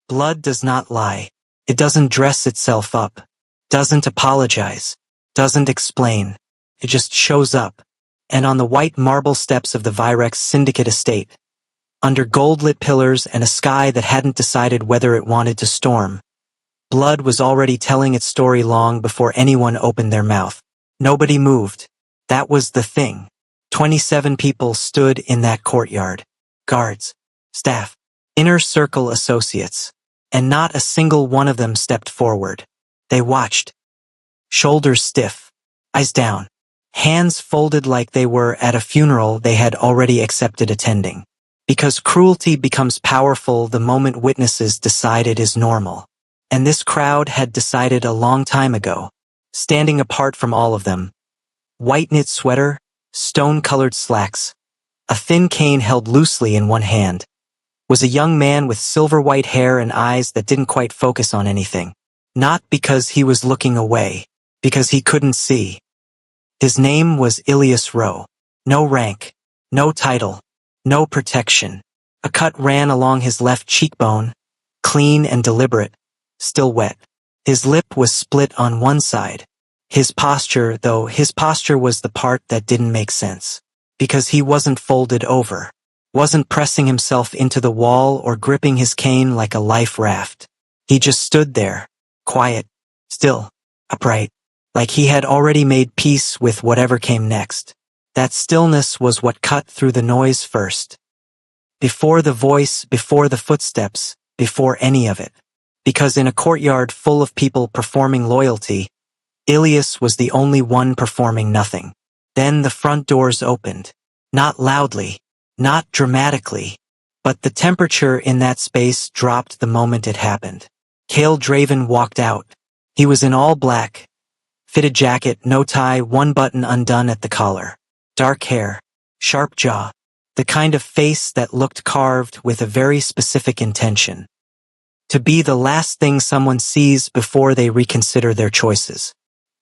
Blood does not lie. It doesn't dress itself up. Doesn't apologize. Doesn't explain. It just shows up. And on the white marble steps of the Virex Syndicate estate, under gold-lit pillars and a sky that hadn't decided whether it wanted to storm, Blood was already telling its story long before anyone opened their mouth. Nobody moved. That was the thing. 27 people stood in that courtyard. Guards, staff, inner circle associates. And not a single one of them stepped forward. They watched. Shoulders stiff. Eyes down. Hands folded like they were at a funeral they had already accepted attending. Because cruelty becomes powerful the moment witnesses decide it is normal. And this crowd had decided a long time ago. Standing apart from all of them. White knit sweater, stone-colored slacks, a thin cane held loosely in one hand, was a young man with silver-white hair and eyes that didn't quite focus on anything. Not because he was looking away, because he couldn't see. His name was Ilias Rowe. No rank, no title, no protection. A cut ran along his left cheekbone, clean and deliberate, still wet. His lip was split on one side. His posture was the part that didn't make sense. Because he wasn't folded over. Wasn't pressing himself into the wall or gripping his cane like a life raft. He just stood there, quiet, still, upright, like he had already made peace with whatever came next. That stillness was what cut through the noise first. Before the voice, before the footsteps, before any of it. Because in a courtyard full of people performing loyalty, Ilias was the only one performing nothing. Then the front doors opened. Not loudly. Not dramatically, but the temperature in that space dropped the moment it happened. Cale Draven walked out. He was in all black. Fitted jacket, no tie, one button undone at the collar. Dark hair, sharp jaw, the kind of face that looked carved with a very specific intention. To be the last thing someone sees before they reconsider their choices.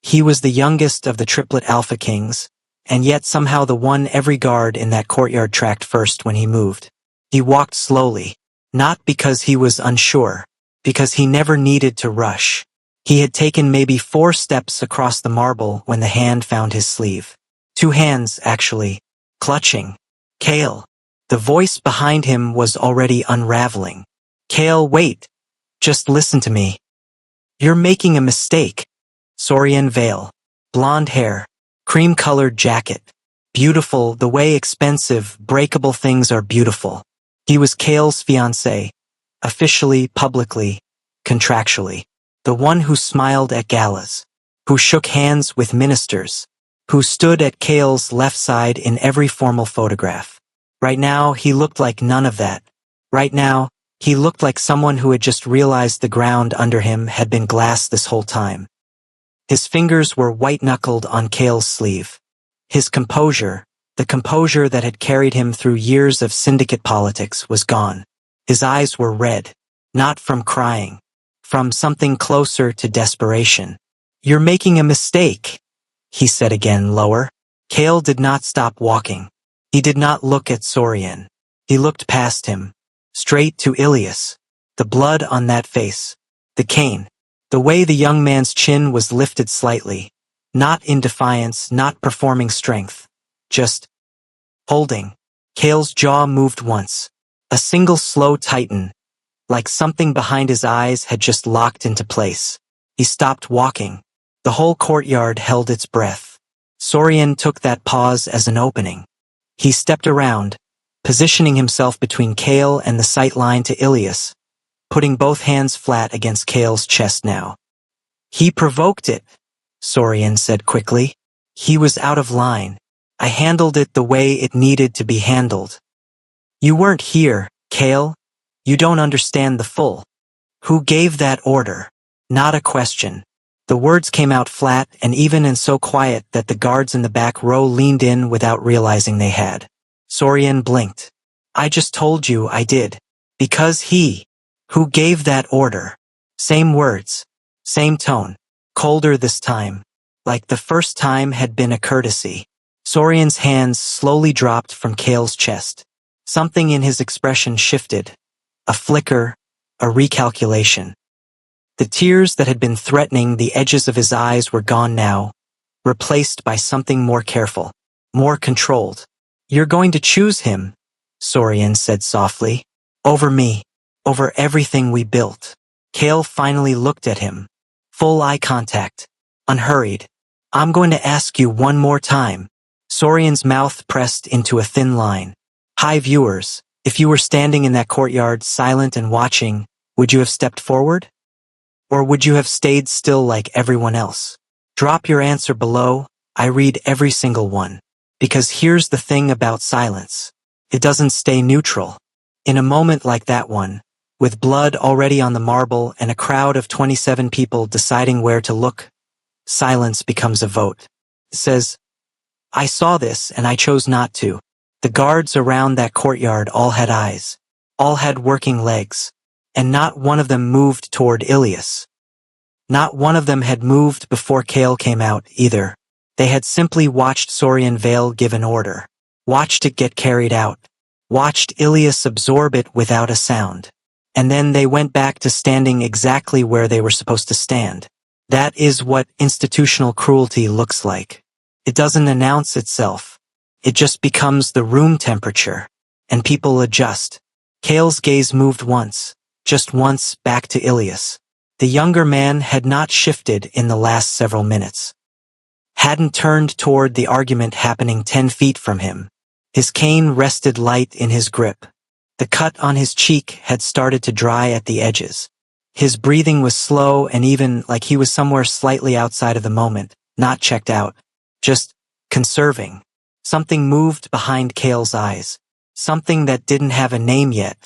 He was the youngest of the Triplet Alpha Kings, and yet somehow the one every guard in that courtyard tracked first when he moved. He walked slowly, not because he was unsure, because he never needed to rush. He had taken maybe 4 steps across the marble when the hand found his sleeve. 2 hands, actually, clutching. Cale. The voice behind him was already unraveling. Cale, wait. Just listen to me. You're making a mistake. Saurian veil. Blonde hair. Cream-colored jacket. Beautiful the way expensive, breakable things are beautiful. He was Cale's fiancé. Officially, publicly, contractually. The one who smiled at galas. Who shook hands with ministers. Who stood at Cale's left side in every formal photograph. Right now, he looked like none of that. Right now, he looked like someone who had just realized the ground under him had been glass this whole time. His fingers were white-knuckled on Cale's sleeve. His composure, the composure that had carried him through years of syndicate politics, was gone. His eyes were red, not from crying, from something closer to desperation. You're making a mistake, he said again, lower. Cale did not stop walking. He did not look at Saurian. He looked past him, straight to Ilias. The blood on that face, the cane. The way the young man's chin was lifted slightly, not in defiance, not performing strength, just holding. Cale's jaw moved once, a single slow tighten, like something behind his eyes had just locked into place. He stopped walking. The whole courtyard held its breath. Saurian took that pause as an opening. He stepped around, positioning himself between Cale and the sight line to Ilias, putting both hands flat against Cale's chest now. He provoked it, Saurian said quickly. He was out of line. I handled it the way it needed to be handled. You weren't here, Cale. You don't understand the full. Who gave that order? Not a question. The words came out flat and even and so quiet that the guards in the back row leaned in without realizing they had. Saurian blinked. I just told you I did. Because he. Who gave that order? Same words. Same tone. Colder this time. Like the first time had been a courtesy. Saurian's hands slowly dropped from Cale's chest. Something in his expression shifted. A flicker, a recalculation. The tears that had been threatening the edges of his eyes were gone now, replaced by something more careful, more controlled. "You're going to choose him," Sorian said softly. "Over me. Over everything we built." Kale finally looked at him. Full eye contact. Unhurried. "I'm going to ask you one more time." Sorian's mouth pressed into a thin line. "Hi viewers, if you were standing in that courtyard silent and watching, would you have stepped forward? Or would you have stayed still like everyone else? Drop your answer below. I read every single one. Because here's the thing about silence. It doesn't stay neutral. In a moment like that one, with blood already on the marble and a crowd of 27 people deciding where to look, silence becomes a vote. It says, "I saw this and I chose not to." The guards around that courtyard all had eyes, all had working legs, and not one of them moved toward Ilias. Not one of them had moved before Kale came out, either. They had simply watched Sorian Vale give an order, watched it get carried out, watched Ilias absorb it without a sound. And then they went back to standing exactly where they were supposed to stand. That is what institutional cruelty looks like. It doesn't announce itself. It just becomes the room temperature, and people adjust. Kale's gaze moved once, just once, back to Ilias. The younger man had not shifted in the last several minutes. Hadn't turned toward the argument happening 10 feet from him. His cane rested light in his grip. The cut on his cheek had started to dry at the edges. His breathing was slow and even, like he was somewhere slightly outside of the moment, not checked out, just conserving. Something moved behind Kale's eyes, something that didn't have a name yet.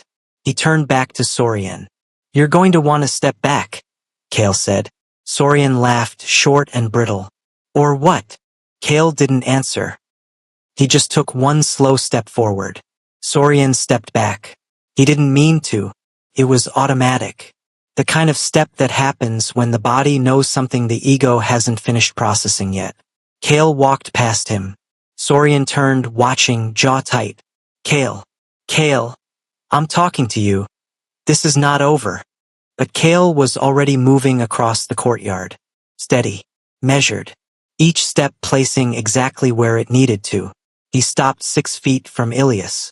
He turned back to Sorian. "You're going to want to step back," Kale said. Sorian laughed, short and brittle. "Or what?" Kale didn't answer. He just took one slow step forward. Sorian stepped back. He didn't mean to. It was automatic. The kind of step that happens when the body knows something the ego hasn't finished processing yet. Kale walked past him. Sorian turned, watching, jaw tight. "Kale. Kale. I'm talking to you. This is not over." But Kale was already moving across the courtyard. Steady. Measured. Each step placing exactly where it needed to. He stopped 6 feet from Ilias.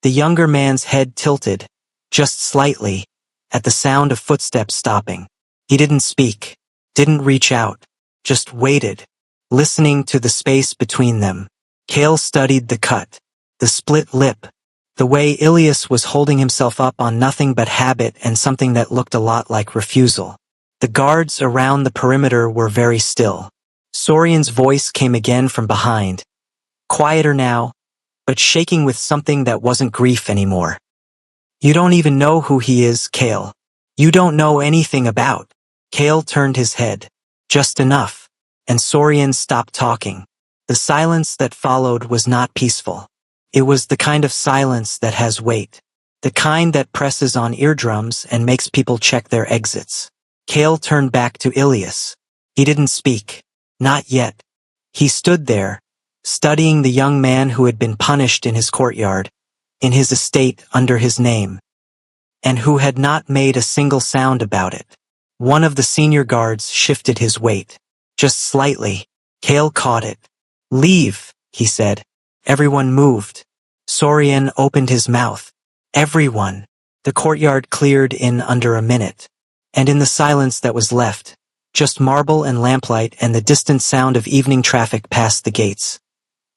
The younger man's head tilted, just slightly, at the sound of footsteps stopping. He didn't speak, didn't reach out, just waited, listening to the space between them. Kale studied the cut, the split lip, the way Ilias was holding himself up on nothing but habit and something that looked a lot like refusal. The guards around the perimeter were very still. Sorian's voice came again from behind, quieter now, but shaking with something that wasn't grief anymore. "You don't even know who he is, Kale. You don't know anything about." Kale turned his head. Just enough. And Sorian stopped talking. The silence that followed was not peaceful. It was the kind of silence that has weight. The kind that presses on eardrums and makes people check their exits. Kale turned back to Ilias. He didn't speak. Not yet. He stood there, studying the young man who had been punished in his courtyard, in his estate under his name, and who had not made a single sound about it. One of the senior guards shifted his weight. Just slightly. Kale caught it. "Leave," he said. Everyone moved. Sorian opened his mouth. Everyone. The courtyard cleared in under a minute. And in the silence that was left, just marble and lamplight and the distant sound of evening traffic past the gates.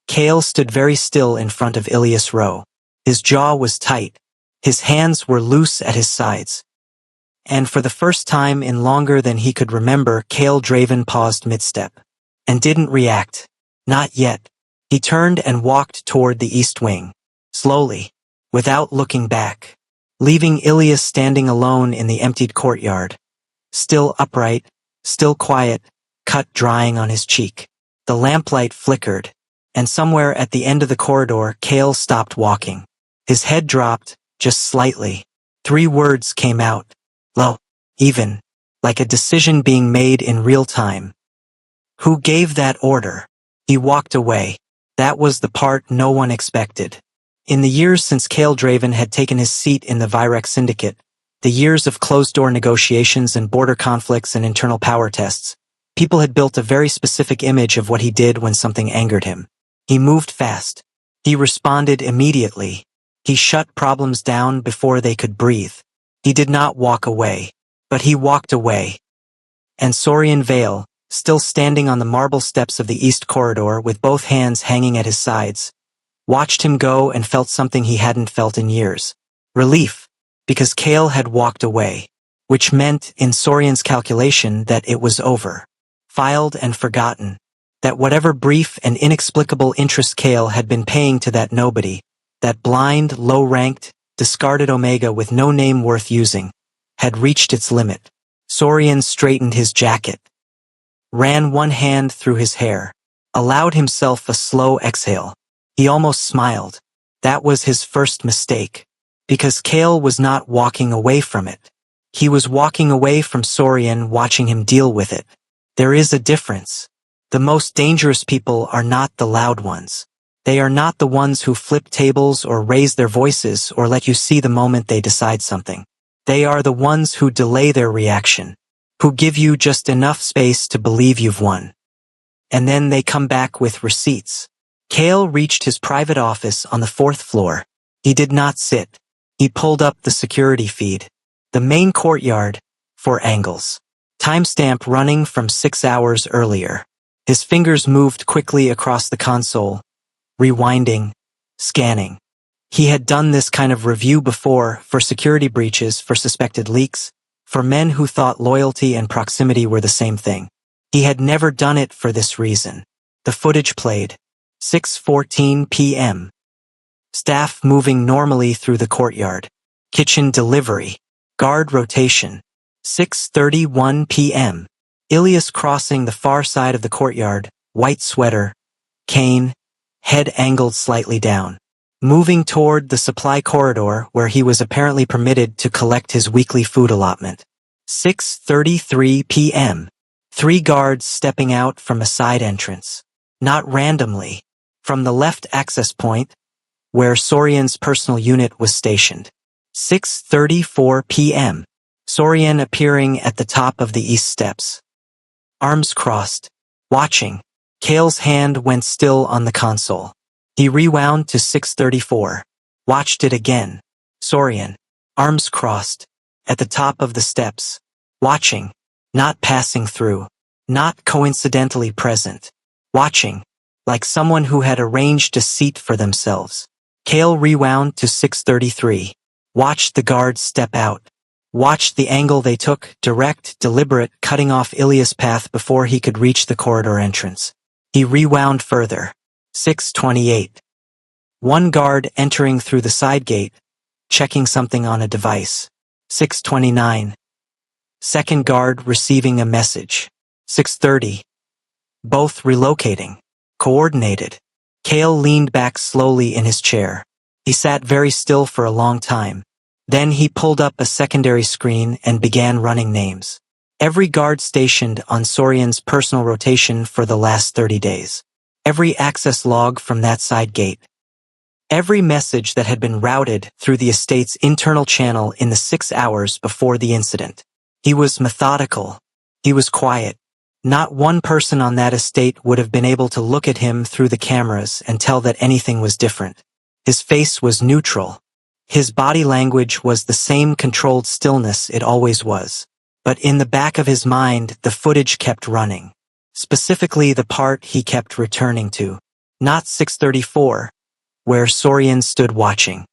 Kale stood very still in front of Ilias Rowe. His jaw was tight. His hands were loose at his sides. And for the first time in longer than he could remember, Kale Draven paused mid-step. And didn't react. Not yet. He turned and walked toward the east wing. Slowly. Without looking back. Leaving Ilias standing alone in the emptied courtyard. Still upright. Still quiet. Cut drying on his cheek. The lamplight flickered. And somewhere at the end of the corridor, Kale stopped walking. His head dropped, just slightly. 3 words came out. Low. Even. Like a decision being made in real time. Who gave that order? He walked away. That was the part no one expected. In the years since Kale Draven had taken his seat in the Virex Syndicate, The years of closed-door negotiations and border conflicts and internal power tests. People had built a very specific image of what he did when something angered him. He moved fast. He responded immediately. He shut problems down before they could breathe. He did not walk away, but he walked away. And Saurian Vale, still standing on the marble steps of the East Corridor with both hands hanging at his sides, watched him go and felt something he hadn't felt in years. Relief, because Kale had walked away, which meant, in Saurian's calculation, that it was over. Filed and forgotten. That whatever brief and inexplicable interest Kale had been paying to that nobody, that blind, low-ranked, discarded Omega with no name worth using, had reached its limit. Saurian straightened his jacket, ran one hand through his hair, allowed himself a slow exhale. He almost smiled. That was his first mistake. Because Kale was not walking away from it. He was walking away from Saurian, watching him deal with it. There is a difference. The most dangerous people are not the loud ones. They are not the ones who flip tables or raise their voices or let you see the moment they decide something. They are the ones who delay their reaction, who give you just enough space to believe you've won. And then they come back with receipts. Kale reached his private office on the 4th floor. He did not sit. He pulled up the security feed. The main courtyard, 4 angles. Timestamp running from 6 hours earlier. His fingers moved quickly across the console, rewinding, scanning. He had done this kind of review before for security breaches, for suspected leaks, for men who thought loyalty and proximity were the same thing. He had never done it for this reason. The footage played. 6:14 p.m. Staff moving normally through the courtyard. Kitchen delivery. Guard rotation. 6:31 p.m. Ilias crossing the far side of the courtyard, white sweater, cane, head angled slightly down. Moving toward the supply corridor where he was apparently permitted to collect his weekly food allotment. 6:33 p.m. 3 guards stepping out from a side entrance. Not randomly. From the left access point, where Saurian's personal unit was stationed. 6:34 p.m. Saurian appearing at the top of the east steps. Arms crossed. Watching. Kale's hand went still on the console. He rewound to 6:34. Watched it again. Saurian. Arms crossed. At the top of the steps. Watching. Not passing through. Not coincidentally present. Watching. Like someone who had arranged a seat for themselves. Kale rewound to 6:33. Watched the guards step out. Watched the angle they took, direct, deliberate, cutting off Ilias' path before he could reach the corridor entrance. He rewound further. 6:28. 1 guard entering through the side gate, checking something on a device. 6:29. 2nd guard receiving a message. 6:30. Both relocating. Coordinated. Kale leaned back slowly in his chair. He sat very still for a long time. Then he pulled up a secondary screen and began running names. Every guard stationed on Saurian's personal rotation for the last 30 days. Every access log from that side gate. Every message that had been routed through the estate's internal channel in the 6 hours before the incident. He was methodical. He was quiet. Not one person on that estate would have been able to look at him through the cameras and tell that anything was different. His face was neutral. His body language was the same controlled stillness it always was. But in the back of his mind, the footage kept running. Specifically the part he kept returning to. Not 6:34, where Saurian stood watching.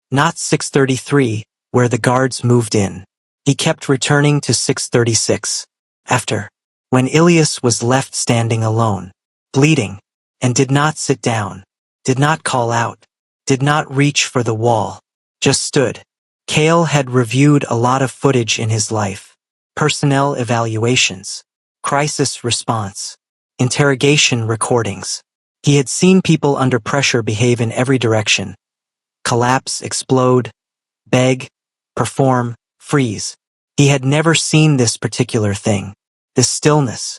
Not 6:33, where the guards moved in. He kept returning to 6:36. After. When Ilias was left standing alone, bleeding, and did not sit down, did not call out, did not reach for the wall, just stood. Kale had reviewed a lot of footage in his life. Personnel evaluations, crisis response, interrogation recordings. He had seen people under pressure behave in every direction. Collapse, explode, beg, perform, freeze. He had never seen this particular thing. This stillness.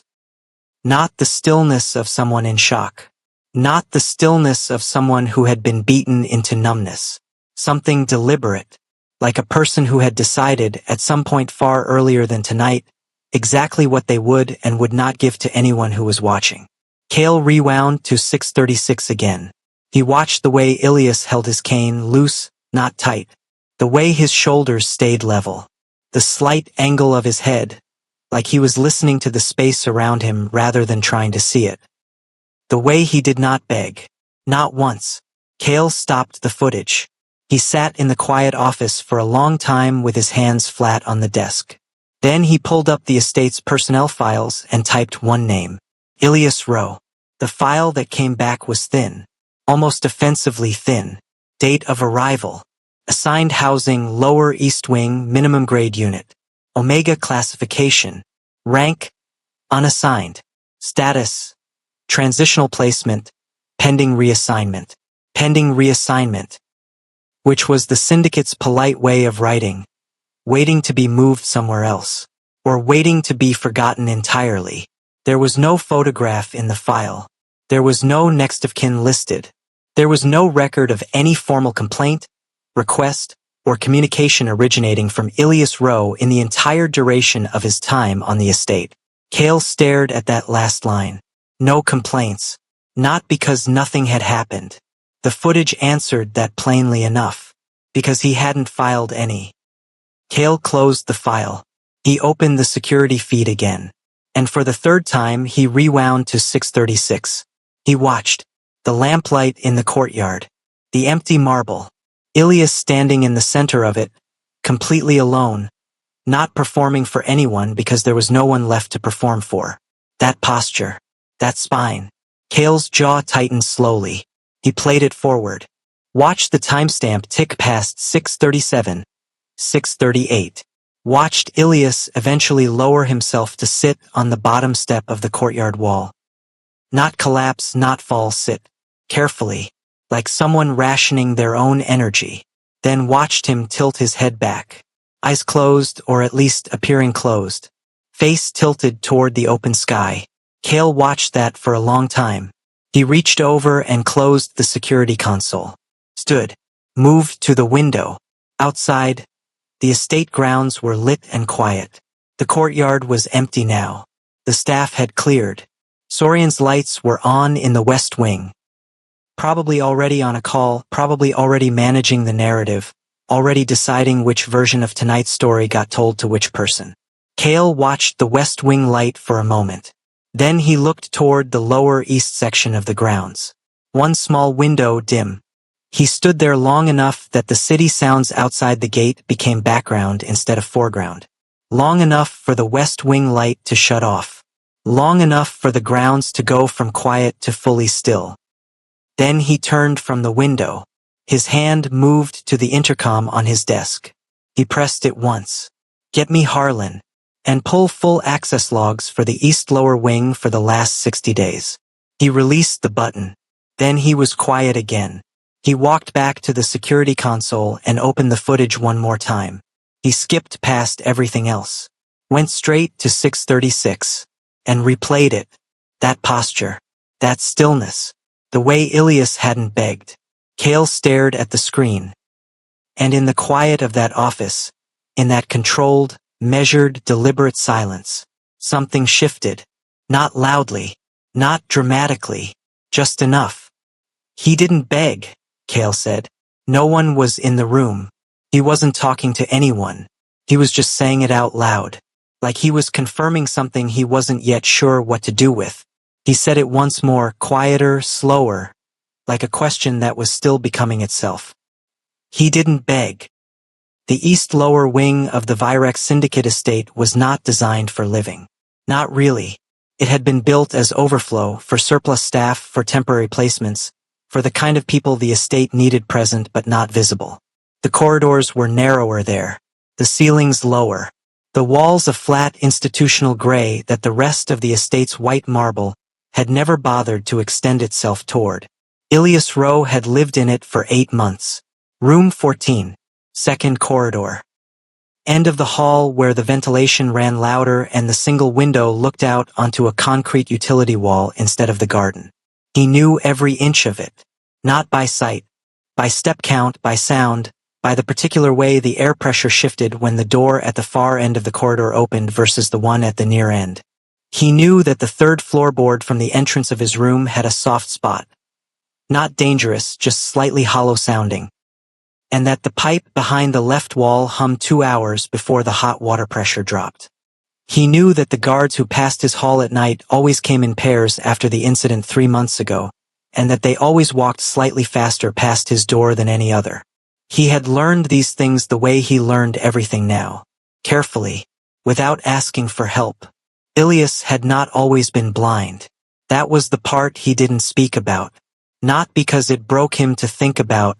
Not the stillness of someone in shock. Not the stillness of someone who had been beaten into numbness. Something deliberate. like a person who had decided, at some point far earlier than tonight, exactly what they would and would not give to anyone who was watching. Cale rewound to 636 again. He watched the way Ilias held his cane loose, not tight. The way his shoulders stayed level. The slight angle of his head, like he was listening to the space around him rather than trying to see it. The way he did not beg. Not once. Cale stopped the footage. He sat in the quiet office for a long time with his hands flat on the desk. Then he pulled up the estate's personnel files and typed one name. Ilias Rowe. The file that came back was thin. Almost offensively thin. Date of arrival. Assigned housing, Lower East Wing, minimum grade unit. Omega classification. Rank, unassigned. Status, transitional placement, pending reassignment. Pending reassignment. Which was the syndicate's polite way of writing, waiting to be moved somewhere else, or waiting to be forgotten entirely. There was no photograph in the file. There was no next of kin listed. There was no record of any formal complaint, request, or communication originating from Ilias Rowe in the entire duration of his time on the estate. Cale stared at that last line. No complaints. Not because nothing had happened. The footage answered that plainly enough. Because he hadn't filed any. Cale closed the file. He opened the security feed again. And for the third time he rewound to 636. He watched. The lamplight in the courtyard. The empty marble. Ilias standing in the center of it, completely alone, not performing for anyone because there was no one left to perform for. That posture. That spine. Cale's jaw tightened slowly. He played it forward. Watched the timestamp tick past 6:37, 6:38. Watched Ilias eventually lower himself to sit on the bottom step of the courtyard wall. Not collapse, not fall, sit. Carefully, like someone rationing their own energy. Then watched him tilt his head back. Eyes closed, or at least appearing closed. Face tilted toward the open sky. Cale watched that for a long time. He reached over and closed the security console. Stood. Moved to the window. Outside, the estate grounds were lit and quiet. The courtyard was empty now. The staff had cleared. Sorian's lights were on in the West Wing. Probably already on a call, probably already managing the narrative, already deciding which version of tonight's story got told to which person. Cale watched the West Wing light for a moment. Then he looked toward the lower east section of the grounds. One small window dim. He stood there long enough that the city sounds outside the gate became background instead of foreground. Long enough for the West Wing light to shut off. Long enough for the grounds to go from quiet to fully still. Then he turned from the window. His hand moved to the intercom on his desk. He pressed it once. Get me Harlan. And pull full access logs for the East Lower Wing for the last 60 days. He released the button. Then he was quiet again. He walked back to the security console and opened the footage one more time. He skipped past everything else. Went straight to 636. And replayed it. That posture. That stillness. The way Ilias hadn't begged. Cale stared at the screen. And in the quiet of that office, in that controlled, measured, deliberate silence, something shifted. Not loudly. Not dramatically. Just enough. He didn't beg, Cale said. No one was in the room. He wasn't talking to anyone. He was just saying it out loud. Like he was confirming something he wasn't yet sure what to do with. He said it once more, quieter, slower, like a question that was still becoming itself. He didn't beg. The East Lower Wing of the Virex Syndicate estate was not designed for living. Not really. It had been built as overflow, for surplus staff, for temporary placements, for the kind of people the estate needed present but not visible. The corridors were narrower there, the ceilings lower, the walls a flat institutional gray that the rest of the estate's white marble had never bothered to extend itself toward. Ilias Rowe had lived in it for 8 months. Room 14, second corridor. End of the hall where the ventilation ran louder and the single window looked out onto a concrete utility wall instead of the garden. He knew every inch of it. Not by sight, by step count, by sound, by the particular way the air pressure shifted when the door at the far end of the corridor opened versus the one at the near end. He knew that the third floorboard from the entrance of his room had a soft spot. Not dangerous, just slightly hollow sounding. And that the pipe behind the left wall hummed 2 hours before the hot water pressure dropped. He knew that the guards who passed his hall at night always came in pairs after the incident 3 months ago, and that they always walked slightly faster past his door than any other. He had learned these things the way he learned everything now, carefully, without asking for help. Ilias had not always been blind. That was the part he didn't speak about. Not because it broke him to think about.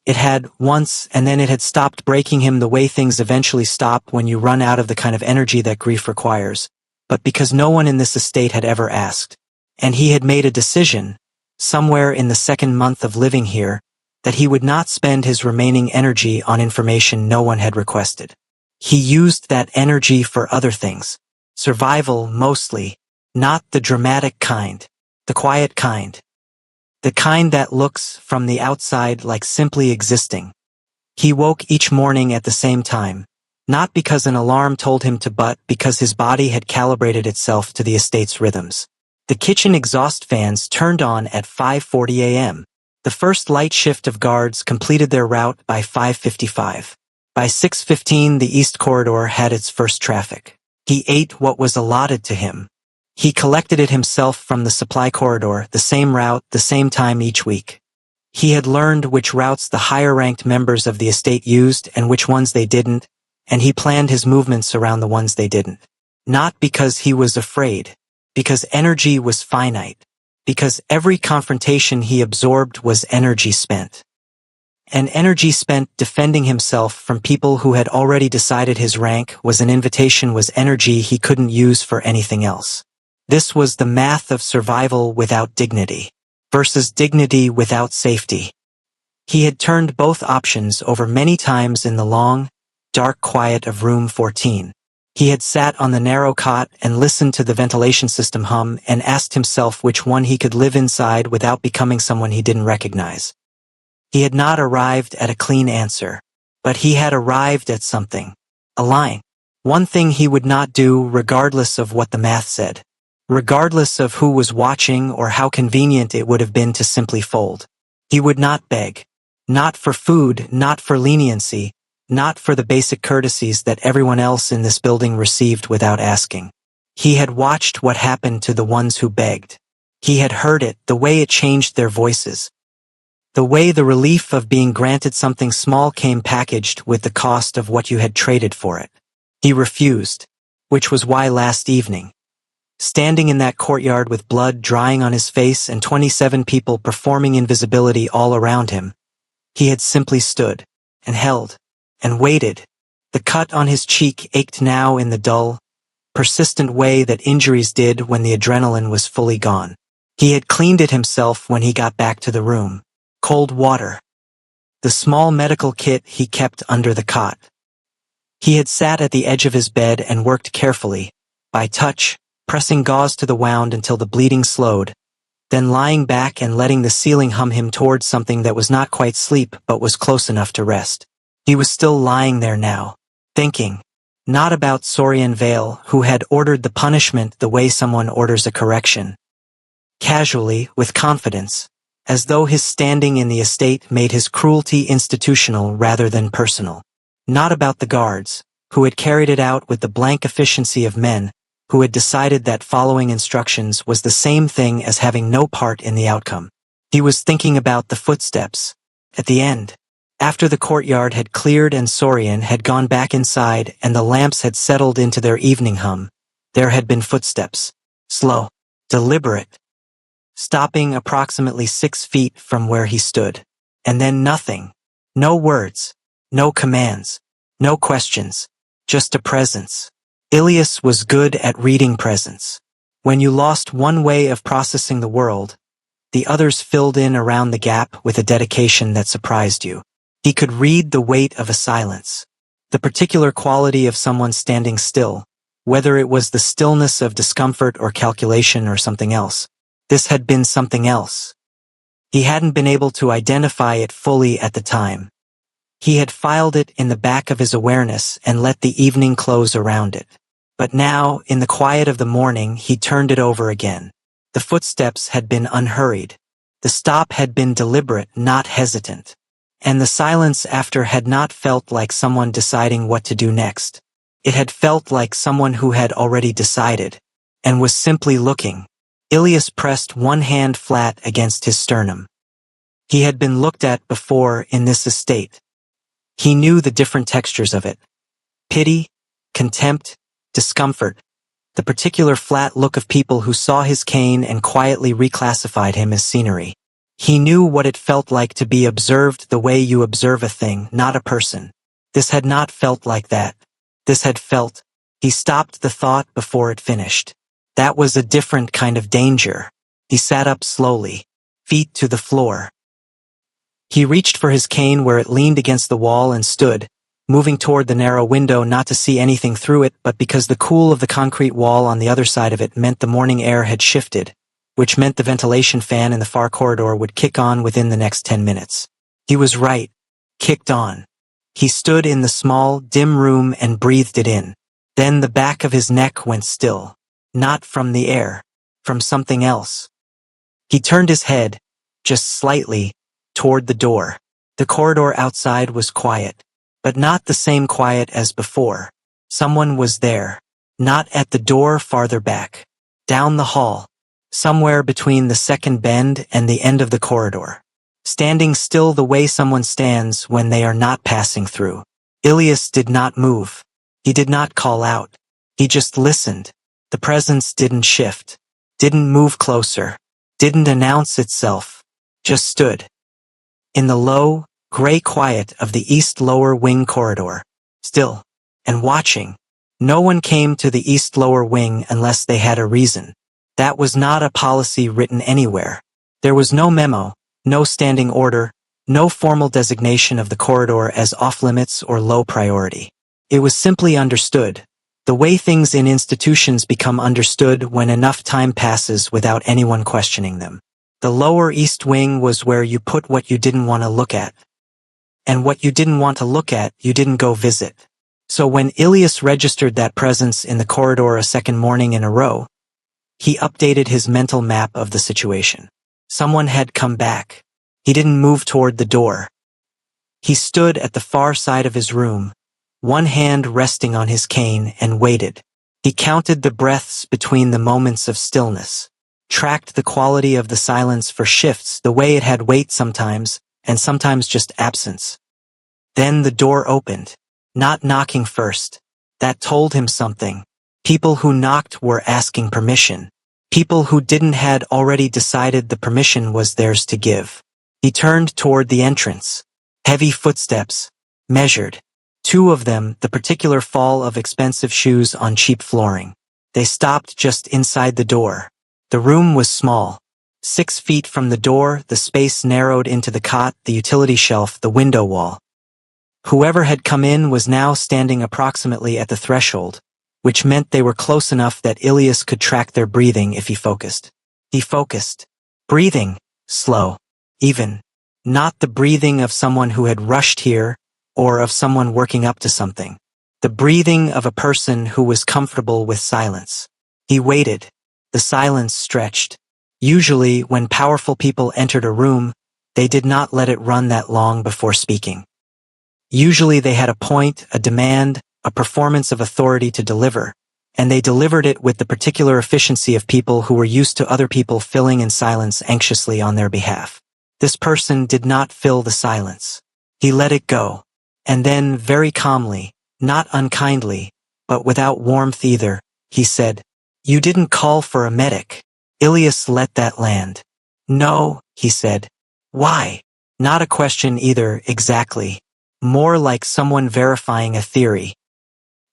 It had once, and then it had stopped breaking him the way things eventually stop when you run out of the kind of energy that grief requires, but because no one in this estate had ever asked. And he had made a decision, somewhere in the second month of living here, that he would not spend his remaining energy on information no one had requested. He used that energy for other things. Survival, mostly. Not the dramatic kind. The quiet kind. The kind that looks, from the outside, like simply existing. He woke each morning at the same time, not because an alarm told him to but because his body had calibrated itself to the estate's rhythms. The kitchen exhaust fans turned on at 5:40 a.m. The first light shift of guards completed their route by 5:55. By 6:15 the East Corridor had its first traffic. He ate what was allotted to him. He collected it himself from the supply corridor, the same route, the same time each week. He had learned which routes the higher-ranked members of the estate used and which ones they didn't, and he planned his movements around the ones they didn't. Not because he was afraid, because energy was finite, because every confrontation he absorbed was energy spent. And energy spent defending himself from people who had already decided his rank was an invitation was energy he couldn't use for anything else. This was the math of survival without dignity versus dignity without safety. He had turned both options over many times in the long, dark quiet of room 14. He had sat on the narrow cot and listened to the ventilation system hum and asked himself which one he could live inside without becoming someone he didn't recognize. He had not arrived at a clean answer, but he had arrived at something. A line. One thing he would not do regardless of what the math said. Regardless of who was watching or how convenient it would have been to simply fold. He would not beg. Not for food, not for leniency, not for the basic courtesies that everyone else in this building received without asking. He had watched what happened to the ones who begged. He had heard it, the way it changed their voices. The way the relief of being granted something small came packaged with the cost of what you had traded for it. He refused, which was why last evening, standing in that courtyard with blood drying on his face and 27 people performing invisibility all around him, he had simply stood, and held, and waited. The cut on his cheek ached now in the dull, persistent way that injuries did when the adrenaline was fully gone. He had cleaned it himself when he got back to the room. Cold water. The small medical kit he kept under the cot. He had sat at the edge of his bed and worked carefully, by touch, pressing gauze to the wound until the bleeding slowed, then lying back and letting the ceiling hum him towards something that was not quite sleep but was close enough to rest. He was still lying there now, thinking, not about Sorian Vale, who had ordered the punishment the way someone orders a correction. Casually, with confidence, as though his standing in the estate made his cruelty institutional rather than personal. Not about the guards, who had carried it out with the blank efficiency of men, who had decided that following instructions was the same thing as having no part in the outcome. He was thinking about the footsteps. At the end, after the courtyard had cleared and Sorian had gone back inside and the lamps had settled into their evening hum, there had been footsteps. Slow, deliberate, stopping approximately 6 feet from where he stood. And then nothing. No words. No commands. No questions. Just a presence. Ilias was good at reading presence. When you lost one way of processing the world, the others filled in around the gap with a dedication that surprised you. He could read the weight of a silence. The particular quality of someone standing still, whether it was the stillness of discomfort or calculation or something else. This had been something else. He hadn't been able to identify it fully at the time. He had filed it in the back of his awareness and let the evening close around it. But now, in the quiet of the morning, he turned it over again. The footsteps had been unhurried. The stop had been deliberate, not hesitant. And the silence after had not felt like someone deciding what to do next. It had felt like someone who had already decided, and was simply looking. Ilias pressed one hand flat against his sternum. He had been looked at before in this estate. He knew the different textures of it. Pity, contempt, discomfort, the particular flat look of people who saw his cane and quietly reclassified him as scenery. He knew what it felt like to be observed the way you observe a thing, not a person. This had not felt like that. This had felt. He stopped the thought before it finished. That was a different kind of danger. He sat up slowly, feet to the floor. He reached for his cane where it leaned against the wall and stood, moving toward the narrow window not to see anything through it but because the cool of the concrete wall on the other side of it meant the morning air had shifted, which meant the ventilation fan in the far corridor would kick on within the next 10 minutes. He was right. Kicked on. He stood in the small, dim room and breathed it in. Then the back of his neck went still. Not from the air. From something else. He turned his head, just slightly, toward the door. The corridor outside was quiet. But not the same quiet as before. Someone was there. Not at the door farther back. Down the hall. Somewhere between the second bend and the end of the corridor. Standing still the way someone stands when they are not passing through. Ilias did not move. He did not call out. He just listened. The presence didn't shift. Didn't move closer. Didn't announce itself. Just stood. In the low, gray quiet of the east lower wing corridor. Still. And watching. No one came to the east lower wing unless they had a reason. That was not a policy written anywhere. There was no memo, no standing order, no formal designation of the corridor as off-limits or low priority. It was simply understood, the way things in institutions become understood when enough time passes without anyone questioning them. The lower east wing was where you put what you didn't want to look at. And what you didn't want to look at, you didn't go visit. So when Ilias registered that presence in the corridor a second morning in a row, he updated his mental map of the situation. Someone had come back. He didn't move toward the door. He stood at the far side of his room, one hand resting on his cane, and waited. He counted the breaths between the moments of stillness, tracked the quality of the silence for shifts the way it had weight sometimes, and sometimes just absence. Then the door opened. Not knocking first. That told him something. People who knocked were asking permission. People who didn't had already decided the permission was theirs to give. He turned toward the entrance. Heavy footsteps. Measured. Two of them, the particular fall of expensive shoes on cheap flooring. They stopped just inside the door. The room was small. 6 feet from the door, the space narrowed into the cot, the utility shelf, the window wall. Whoever had come in was now standing approximately at the threshold, which meant they were close enough that Ilias could track their breathing if he focused. He focused. Breathing. Slow. Even. Not the breathing of someone who had rushed here, or of someone working up to something. The breathing of a person who was comfortable with silence. He waited. The silence stretched. Usually, when powerful people entered a room, they did not let it run that long before speaking. Usually they had a point, a demand, a performance of authority to deliver, and they delivered it with the particular efficiency of people who were used to other people filling in silence anxiously on their behalf. This person did not fill the silence. He let it go. And then, very calmly, not unkindly, but without warmth either, he said, "You didn't call for a medic." Ilias let that land. "No," he said. "Why?" Not a question either, exactly. More like someone verifying a theory.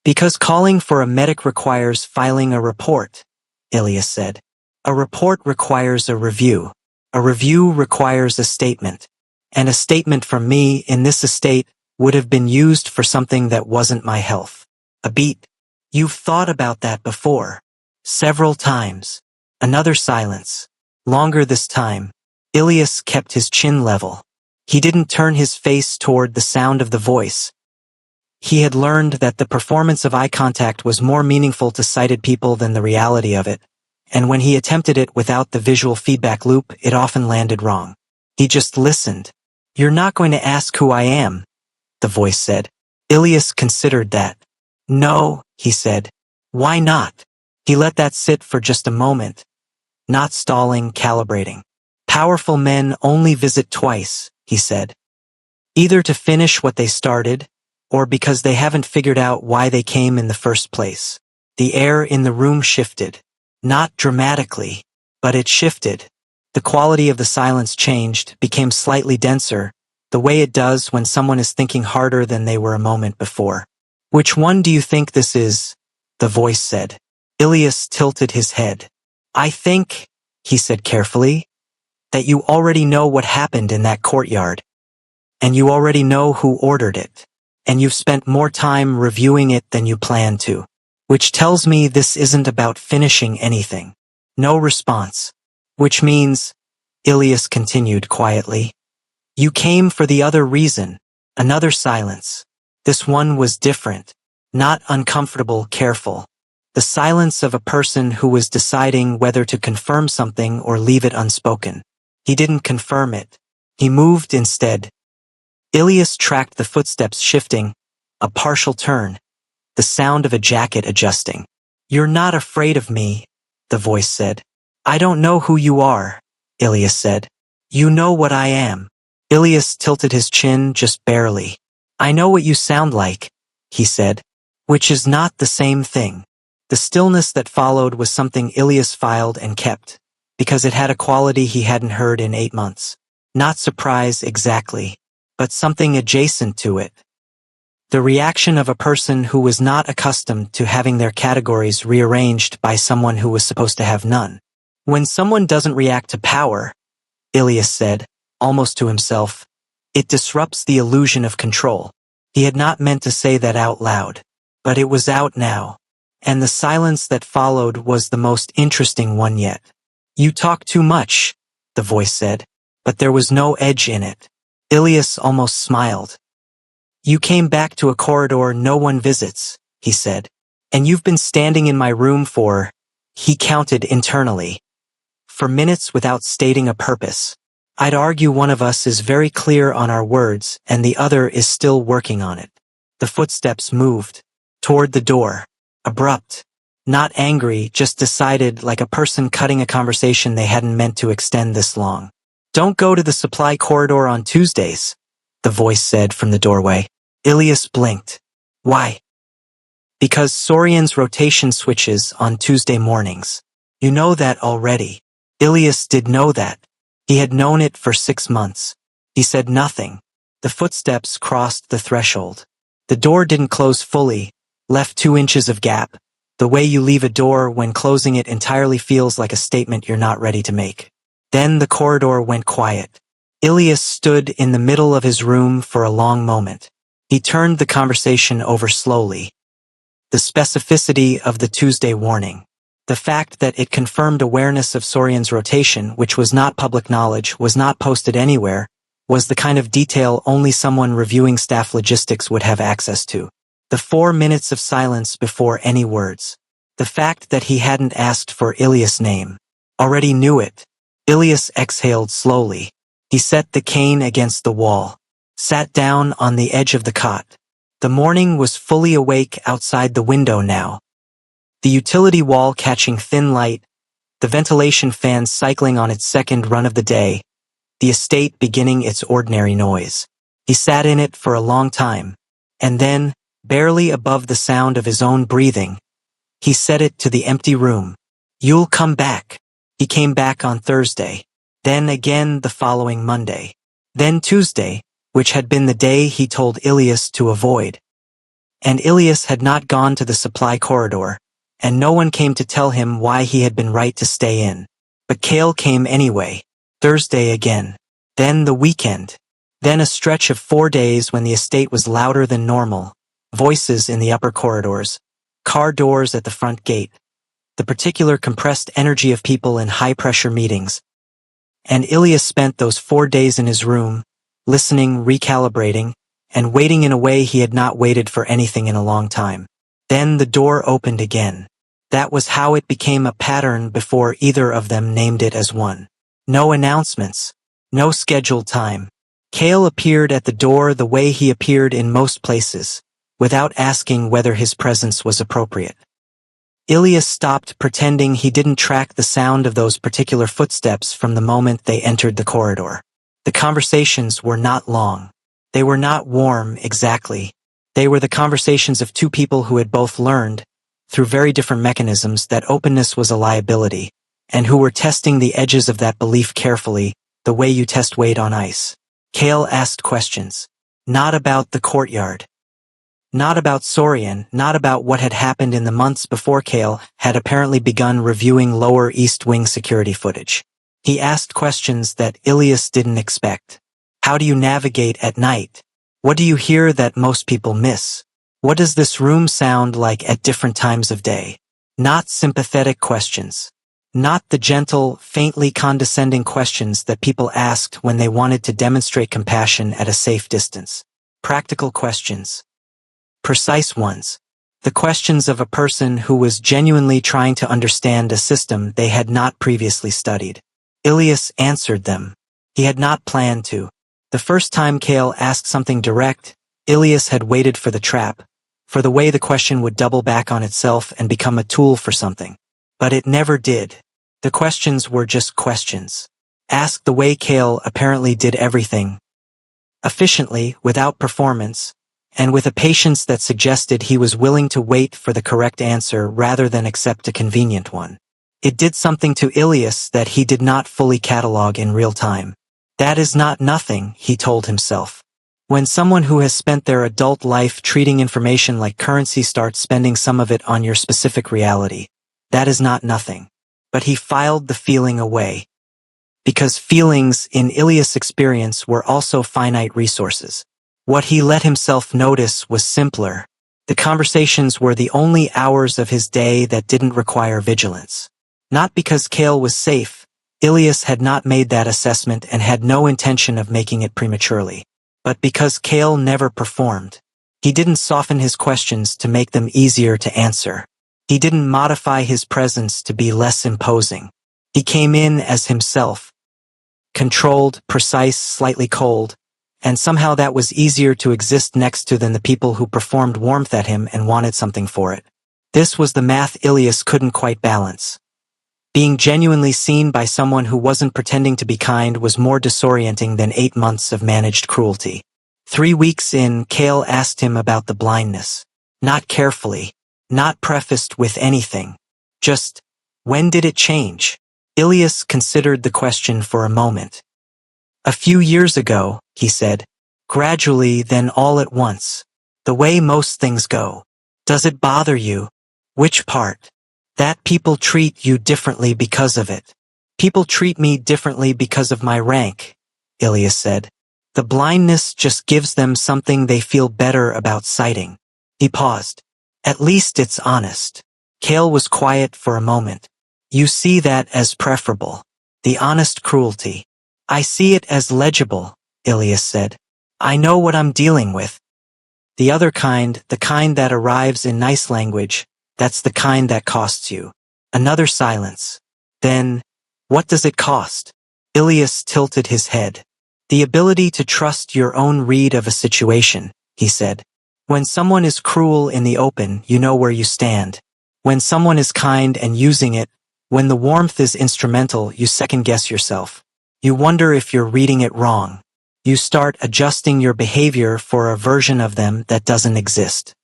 "Because calling for a medic requires filing a report," Ilias said. "A report requires a review. A review requires a statement. And a statement from me in this estate would have been used for something that wasn't my health. A beat. You've thought about that before. Several times." Another silence. Longer this time. Ilias kept his chin level. He didn't turn his face toward the sound of the voice. He had learned that the performance of eye contact was more meaningful to sighted people than the reality of it, and when he attempted it without the visual feedback loop, it often landed wrong. He just listened. "You're not going to ask who I am," the voice said. Ilias considered that. "No," he said. "Why not?" He let that sit for just a moment, not stalling, calibrating. "Powerful men only visit twice," he said. "Either to finish what they started, or because they haven't figured out why they came in the first place." The air in the room shifted. Not dramatically, but it shifted. The quality of the silence changed, became slightly denser, the way it does when someone is thinking harder than they were a moment before. "Which one do you think this is?" the voice said. Ilias tilted his head. "I think," he said carefully, "that you already know what happened in that courtyard. And you already know who ordered it. And you've spent more time reviewing it than you planned to. Which tells me this isn't about finishing anything." No response. "Which means," Ilias continued quietly, "you came for the other reason." Another silence. This one was different. Not uncomfortable, careful. The silence of a person who was deciding whether to confirm something or leave it unspoken. He didn't confirm it. He moved instead. Ilias tracked the footsteps shifting, a partial turn, the sound of a jacket adjusting. "You're not afraid of me," the voice said. "I don't know who you are," Ilias said. "You know what I am." Ilias tilted his chin just barely. "I know what you sound like," he said, "which is not the same thing." The stillness that followed was something Ilias filed and kept, because it had a quality he hadn't heard in 8 months. Not surprise exactly, but something adjacent to it. The reaction of a person who was not accustomed to having their categories rearranged by someone who was supposed to have none. "When someone doesn't react to power," Ilias said, almost to himself, "it disrupts the illusion of control." He had not meant to say that out loud, but it was out now. And the silence that followed was the most interesting one yet. "You talk too much," the voice said, but there was no edge in it. Ilias almost smiled. "You came back to a corridor no one visits," he said. "And you've been standing in my room for," he counted internally, "for minutes without stating a purpose. I'd argue one of us is very clear on our words and the other is still working on it." The footsteps moved toward the door. Abrupt. Not angry, just decided, like a person cutting a conversation they hadn't meant to extend this long. "Don't go to the supply corridor on Tuesdays," the voice said from the doorway. Ilias blinked. "Why?" "Because Sorian's rotation switches on Tuesday mornings." "You know that already." Ilias did know that. He had known it for 6 months. He said nothing. The footsteps crossed the threshold. The door didn't close fully, left 2 inches of gap, the way you leave a door when closing it entirely feels like a statement you're not ready to make. Then the corridor went quiet. Ilias stood in the middle of his room for a long moment. He turned the conversation over slowly. The specificity of the Tuesday warning. The fact that it confirmed awareness of Sorian's rotation, which was not public knowledge, was not posted anywhere, was the kind of detail only someone reviewing staff logistics would have access to. The 4 minutes of silence before any words. The fact that he hadn't asked for Ilias' name. Already knew it. Ilias exhaled slowly. He set the cane against the wall. Sat down on the edge of the cot. The morning was fully awake outside the window now. The utility wall catching thin light, the ventilation fan cycling on its second run of the day, the estate beginning its ordinary noise. He sat in it for a long time, and then, barely above the sound of his own breathing, he said it to the empty room. "You'll come back." He came back on Thursday, then again the following Monday, then Tuesday, which had been the day he told Ilias to avoid. And Ilias had not gone to the supply corridor, and no one came to tell him why he had been right to stay in. But Kale came anyway. Thursday again. Then the weekend. Then a stretch of 4 days when the estate was louder than normal. Voices in the upper corridors. Car doors at the front gate. The particular compressed energy of people in high-pressure meetings. And Ilias spent those 4 days in his room, listening, recalibrating, and waiting in a way he had not waited for anything in a long time. Then the door opened again. That was how it became a pattern before either of them named it as one. No announcements. No scheduled time. Cale appeared at the door the way he appeared in most places, without asking whether his presence was appropriate. Ilias stopped pretending he didn't track the sound of those particular footsteps from the moment they entered the corridor. The conversations were not long. They were not warm, exactly. They were the conversations of two people who had both learned, through very different mechanisms, that openness was a liability, and who were testing the edges of that belief carefully, the way you test weight on ice. Cale asked questions. Not about the courtyard. Not about Sorian, not about what had happened in the months before Cale had apparently begun reviewing Lower East Wing security footage. He asked questions that Ilias didn't expect. How do you navigate at night? What do you hear that most people miss? What does this room sound like at different times of day? Not sympathetic questions. Not the gentle, faintly condescending questions that people asked when they wanted to demonstrate compassion at a safe distance. Practical questions. Precise ones. The questions of a person who was genuinely trying to understand a system they had not previously studied. Ilias answered them. He had not planned to. The first time Cale asked something direct, Ilias had waited for the trap, for the way the question would double back on itself and become a tool for something. But it never did. The questions were just questions. Asked the way Cale apparently did everything. Efficiently, without performance, and with a patience that suggested he was willing to wait for the correct answer rather than accept a convenient one. It did something to Ilias that he did not fully catalog in real time. That is not nothing, he told himself. When someone who has spent their adult life treating information like currency starts spending some of it on your specific reality, that is not nothing. But he filed the feeling away. Because feelings, in Ilias' experience, were also finite resources. What he let himself notice was simpler. The conversations were the only hours of his day that didn't require vigilance. Not because Cale was safe. Ilias had not made that assessment and had no intention of making it prematurely. But because Cale never performed. He didn't soften his questions to make them easier to answer. He didn't modify his presence to be less imposing. He came in as himself. Controlled, precise, slightly cold, and somehow that was easier to exist next to than the people who performed warmth at him and wanted something for it. This was the math Ilias couldn't quite balance. Being genuinely seen by someone who wasn't pretending to be kind was more disorienting than 8 months of managed cruelty. 3 weeks in, Cale asked him about the blindness. Not carefully. Not prefaced with anything. Just, when did it change? Ilias considered the question for a moment. A few years ago, he said. Gradually, then all at once. The way most things go. Does it bother you? Which part? That people treat you differently because of it. People treat me differently because of my rank, Ilias said. The blindness just gives them something they feel better about citing. He paused. At least it's honest. Cale was quiet for a moment. You see that as preferable. The honest cruelty. I see it as legible, Ilias said. I know what I'm dealing with. The other kind, the kind that arrives in nice language, that's the kind that costs you. Another silence. Then, what does it cost? Ilias tilted his head. The ability to trust your own read of a situation, he said. When someone is cruel in the open, you know where you stand. When someone is kind and using it, when the warmth is instrumental, you second-guess yourself. You wonder if you're reading it wrong. You start adjusting your behavior for a version of them that doesn't exist.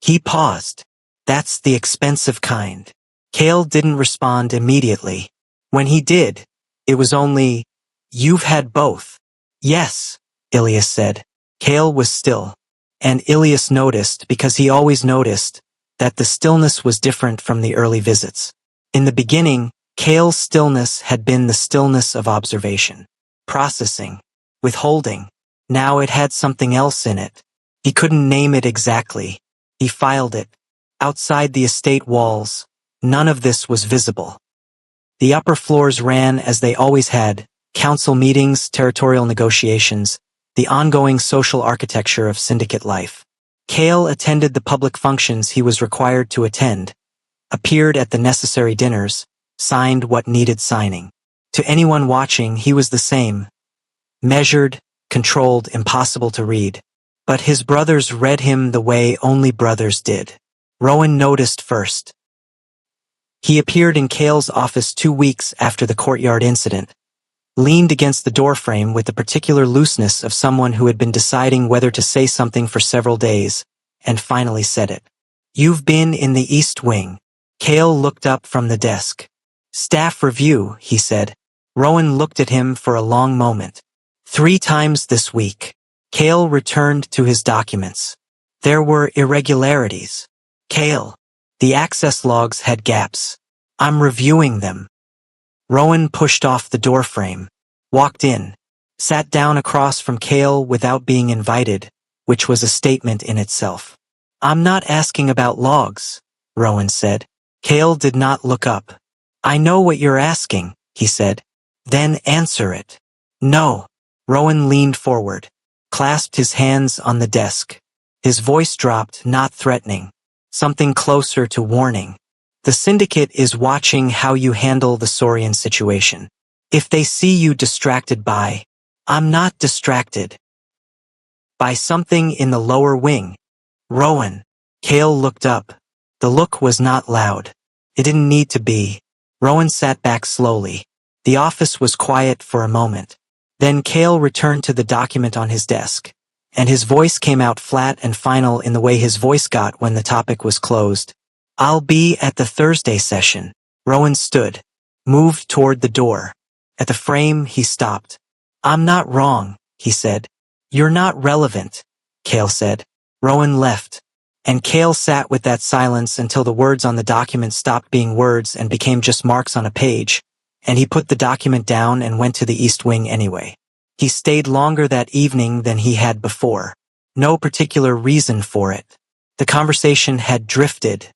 He paused. That's the expensive kind. Cale didn't respond immediately. When he did, it was only, you've had both. Yes, Ilias said. Cale was still. And Ilias noticed, because he always noticed, that the stillness was different from the early visits. In the beginning, Cale's stillness had been the stillness of observation, processing, withholding. Now it had something else in it. He couldn't name it exactly. He filed it. Outside the estate walls, none of this was visible. The upper floors ran as they always had. council meetings, territorial negotiations, the ongoing social architecture of syndicate life. Cale attended the public functions he was required to attend, appeared at the necessary dinners, signed what needed signing. To anyone watching, he was the same. Measured, controlled, impossible to read. But his brothers read him the way only brothers did. Rowan noticed first. He appeared in Cale's office 2 weeks after the courtyard incident, leaned against the doorframe with the particular looseness of someone who had been deciding whether to say something for several days, and finally said it. "You've been in the East Wing." Cale looked up from the desk. "Staff review," he said. Rowan looked at him for a long moment. "3 times this week." Cale returned to his documents. There were irregularities. "Cale, the access logs had gaps. I'm reviewing them." Rowan pushed off the doorframe, walked in, sat down across from Cale without being invited, which was a statement in itself. "I'm not asking about logs," Rowan said. Cale did not look up. "I know what you're asking," he said. "Then answer it." "No." Rowan leaned forward, clasped his hands on the desk. His voice dropped, not threatening, something closer to warning. "The syndicate is watching how you handle the Saurian situation. If they see you distracted by— I'm not distracted. By something in the lower wing." "Rowan." Cale looked up. The look was not loud. It didn't need to be. Rowan sat back slowly. The office was quiet for a moment. Then Cale returned to the document on his desk, and his voice came out flat and final in the way his voice got when the topic was closed. "I'll be at the Thursday session." Rowan stood, moved toward the door. At the frame, he stopped. "I'm not wrong," he said. "You're not relevant," Cale said. Rowan left, and Cale sat with that silence until the words on the document stopped being words and became just marks on a page, and he put the document down and went to the East Wing anyway. He stayed longer that evening than he had before. No particular reason for it. The conversation had drifted.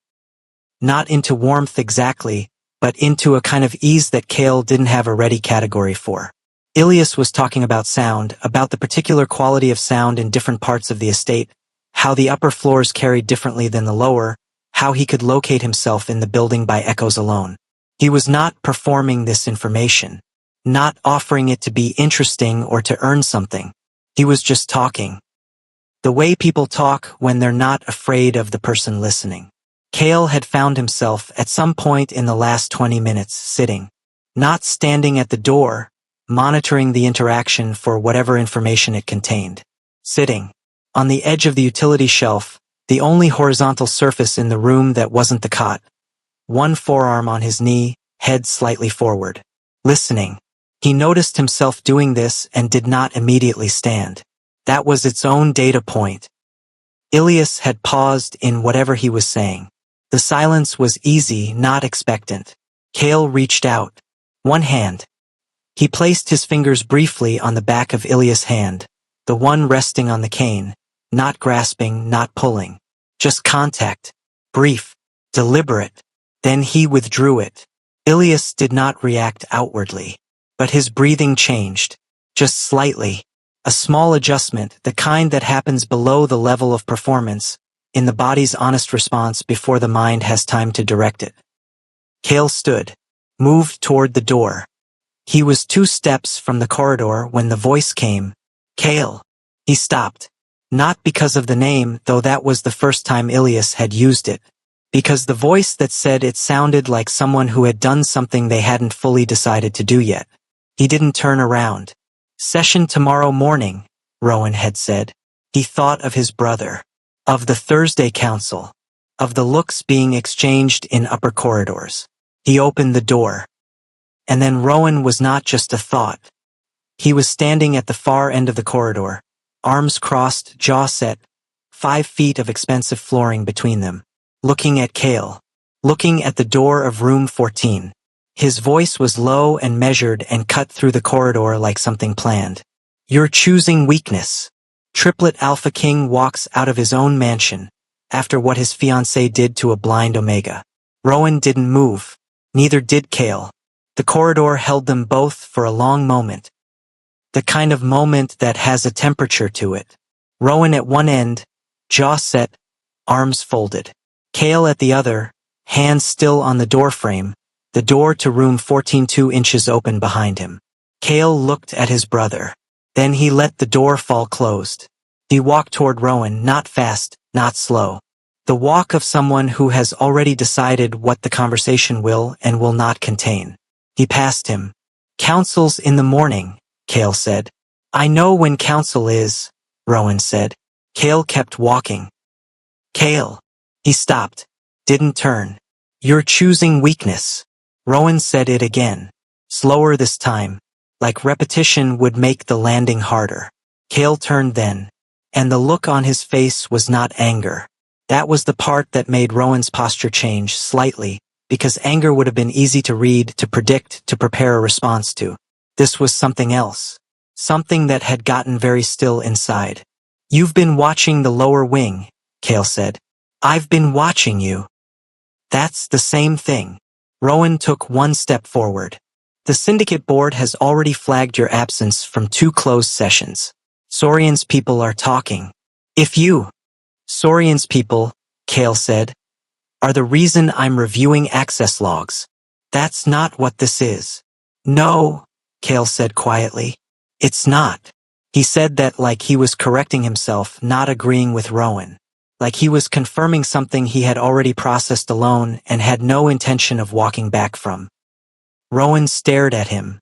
Not into warmth exactly, but into a kind of ease that Cale didn't have a ready category for. Ilias was talking about sound, about the particular quality of sound in different parts of the estate, how the upper floors carried differently than the lower, how he could locate himself in the building by echoes alone. He was not performing this information, not offering it to be interesting or to earn something. He was just talking. The way people talk when they're not afraid of the person listening. Cale had found himself at some point in the last 20 minutes sitting, not standing at the door, monitoring the interaction for whatever information it contained. Sitting on the edge of the utility shelf, the only horizontal surface in the room that wasn't the cot, one forearm on his knee, head slightly forward. Listening. He noticed himself doing this and did not immediately stand. That was its own data point. Ilias had paused in whatever he was saying. The silence was easy, not expectant. Cale reached out. One hand. He placed his fingers briefly on the back of Ilias' hand, the one resting on the cane, not grasping, not pulling. Just contact. Brief. Deliberate. Then he withdrew it. Ilias did not react outwardly, but his breathing changed. Just slightly. A small adjustment, the kind that happens below the level of performance, in the body's honest response before the mind has time to direct it. Cale stood, moved toward the door. He was 2 steps from the corridor when the voice came. "Cale." He stopped. Not because of the name, though that was the first time Ilias had used it. Because the voice that said it sounded like someone who had done something they hadn't fully decided to do yet. He didn't turn around. "Session tomorrow morning," Rowan had said. He thought of his brother. Of the Thursday council. Of the looks being exchanged in upper corridors. He opened the door. And then Rowan was not just a thought. He was standing at the far end of the corridor, arms crossed, jaw set, 5 feet of expensive flooring between them, looking at Cale, looking at the door of room 14. His voice was low and measured and cut through the corridor like something planned. "You're choosing weakness." Triplet Alpha King walks out of his own mansion, after what his fiancée did to a blind Omega. Rowan didn't move. Neither did Cale. The corridor held them both for a long moment, The kind of moment that has a temperature to it. Rowan at one end, jaw set, arms folded. Cale at the other, hands still on the doorframe, the door to room 14 2 inches open behind him. Cale looked at his brother. Then he let the door fall closed. He walked toward Rowan, not fast, not slow. The walk of someone who has already decided what the conversation will and will not contain. He passed him. "Council's in the morning," Cale said. "I know when council is," Rowan said. Cale kept walking. "Cale." He stopped. Didn't turn. "You're choosing weakness." Rowan said it again. Slower this time. Like repetition would make the landing harder. Cale turned then. And the look on his face was not anger. That was the part that made Rowan's posture change slightly, because anger would have been easy to read, to predict, to prepare a response to. This was something else. Something that had gotten very still inside. "You've been watching the lower wing," Cale said. "I've been watching you." "That's the same thing." Rowan took one step forward. "The syndicate board has already flagged your absence from 2 closed sessions. Saurian's people are talking. If you..." "Saurian's people," Cale said, "are the reason I'm reviewing access logs. That's not what this is." "No," Cale said quietly. "It's not." He said that like he was correcting himself, not agreeing with Rowan. Like he was confirming something he had already processed alone and had no intention of walking back from. Rowan stared at him.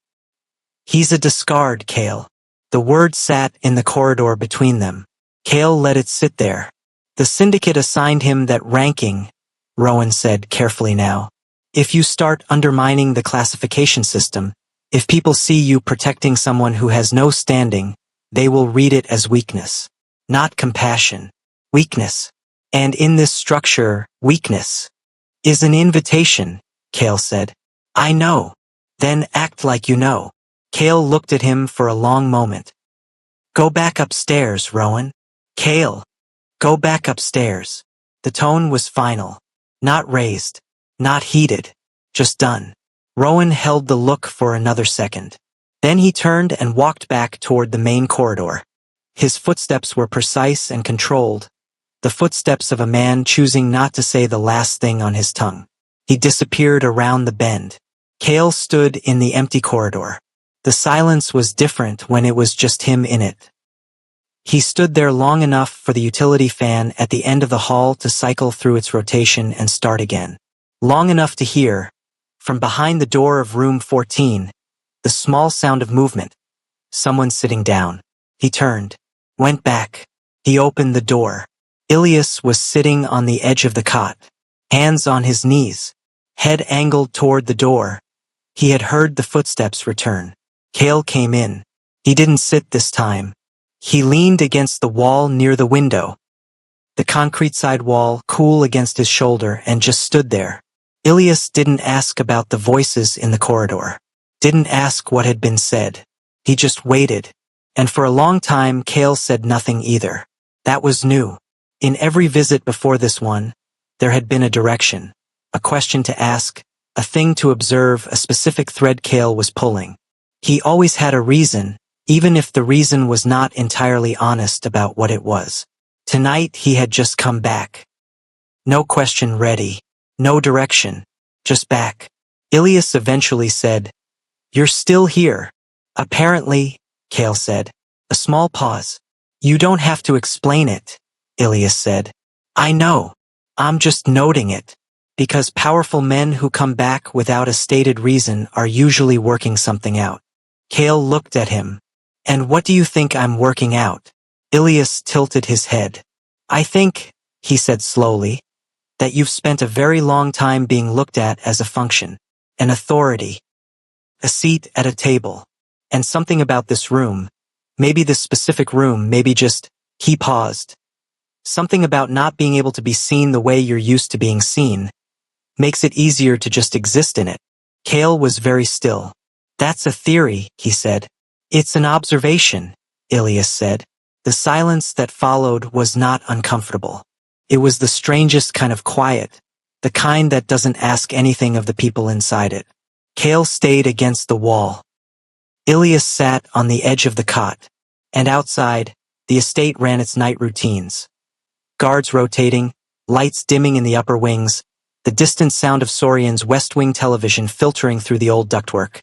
"He's a discard, Cale." The word sat in the corridor between them. Cale let it sit there. "The syndicate assigned him that ranking," Rowan said carefully now. "If you start undermining the classification system, if people see you protecting someone who has no standing, they will read it as weakness. Not compassion. Weakness. And in this structure, weakness is an invitation," Cale said. "I know." "Then act like you know." Cale looked at him for a long moment. "Go back upstairs, Rowan." "Cale, go back upstairs." The tone was final. Not raised. Not heated. Just done. Rowan held the look for another second. Then he turned and walked back toward the main corridor. His footsteps were precise and controlled, the footsteps of a man choosing not to say the last thing on his tongue. He disappeared around the bend. Cale stood in the empty corridor. The silence was different when it was just him in it. He stood there long enough for the utility fan at the end of the hall to cycle through its rotation and start again. Long enough to hear, from behind the door of room 14, the small sound of movement. Someone sitting down. He turned. Went back. He opened the door. Ilias was sitting on the edge of the cot. Hands on his knees. Head angled toward the door. He had heard the footsteps return. Cale came in. He didn't sit this time. He leaned against the wall near the window. The concrete side wall cool against his shoulder and just stood there. Ilias didn't ask about the voices in the corridor. Didn't ask what had been said. He just waited. And for a long time Cale said nothing either. That was new. In every visit before this one, there had been a direction, a question to ask, a thing to observe, a specific thread Cale was pulling. He always had a reason, even if the reason was not entirely honest about what it was. Tonight he had just come back. No question ready. No direction. Just back. Ilias eventually said, "You're still here." "Apparently," Cale said. A small pause. "You don't have to explain it," Ilias said. "I know. I'm just noting it. Because powerful men who come back without a stated reason are usually working something out." Cale looked at him. "And what do you think I'm working out?" Ilias tilted his head. "I think," he said slowly, "that you've spent a very long time being looked at as a function, an authority, a seat at a table, and something about this room, maybe this specific room, maybe just," he paused, "something about not being able to be seen the way you're used to being seen, makes it easier to just exist in it." Cale was very still. "That's a theory," he said. "It's an observation," Ilias said. The silence that followed was not uncomfortable. It was the strangest kind of quiet, the kind that doesn't ask anything of the people inside it. Cale stayed against the wall. Ilias sat on the edge of the cot, and outside, the estate ran its night routines. Guards rotating, lights dimming in the upper wings, the distant sound of Sorian's West Wing television filtering through the old ductwork.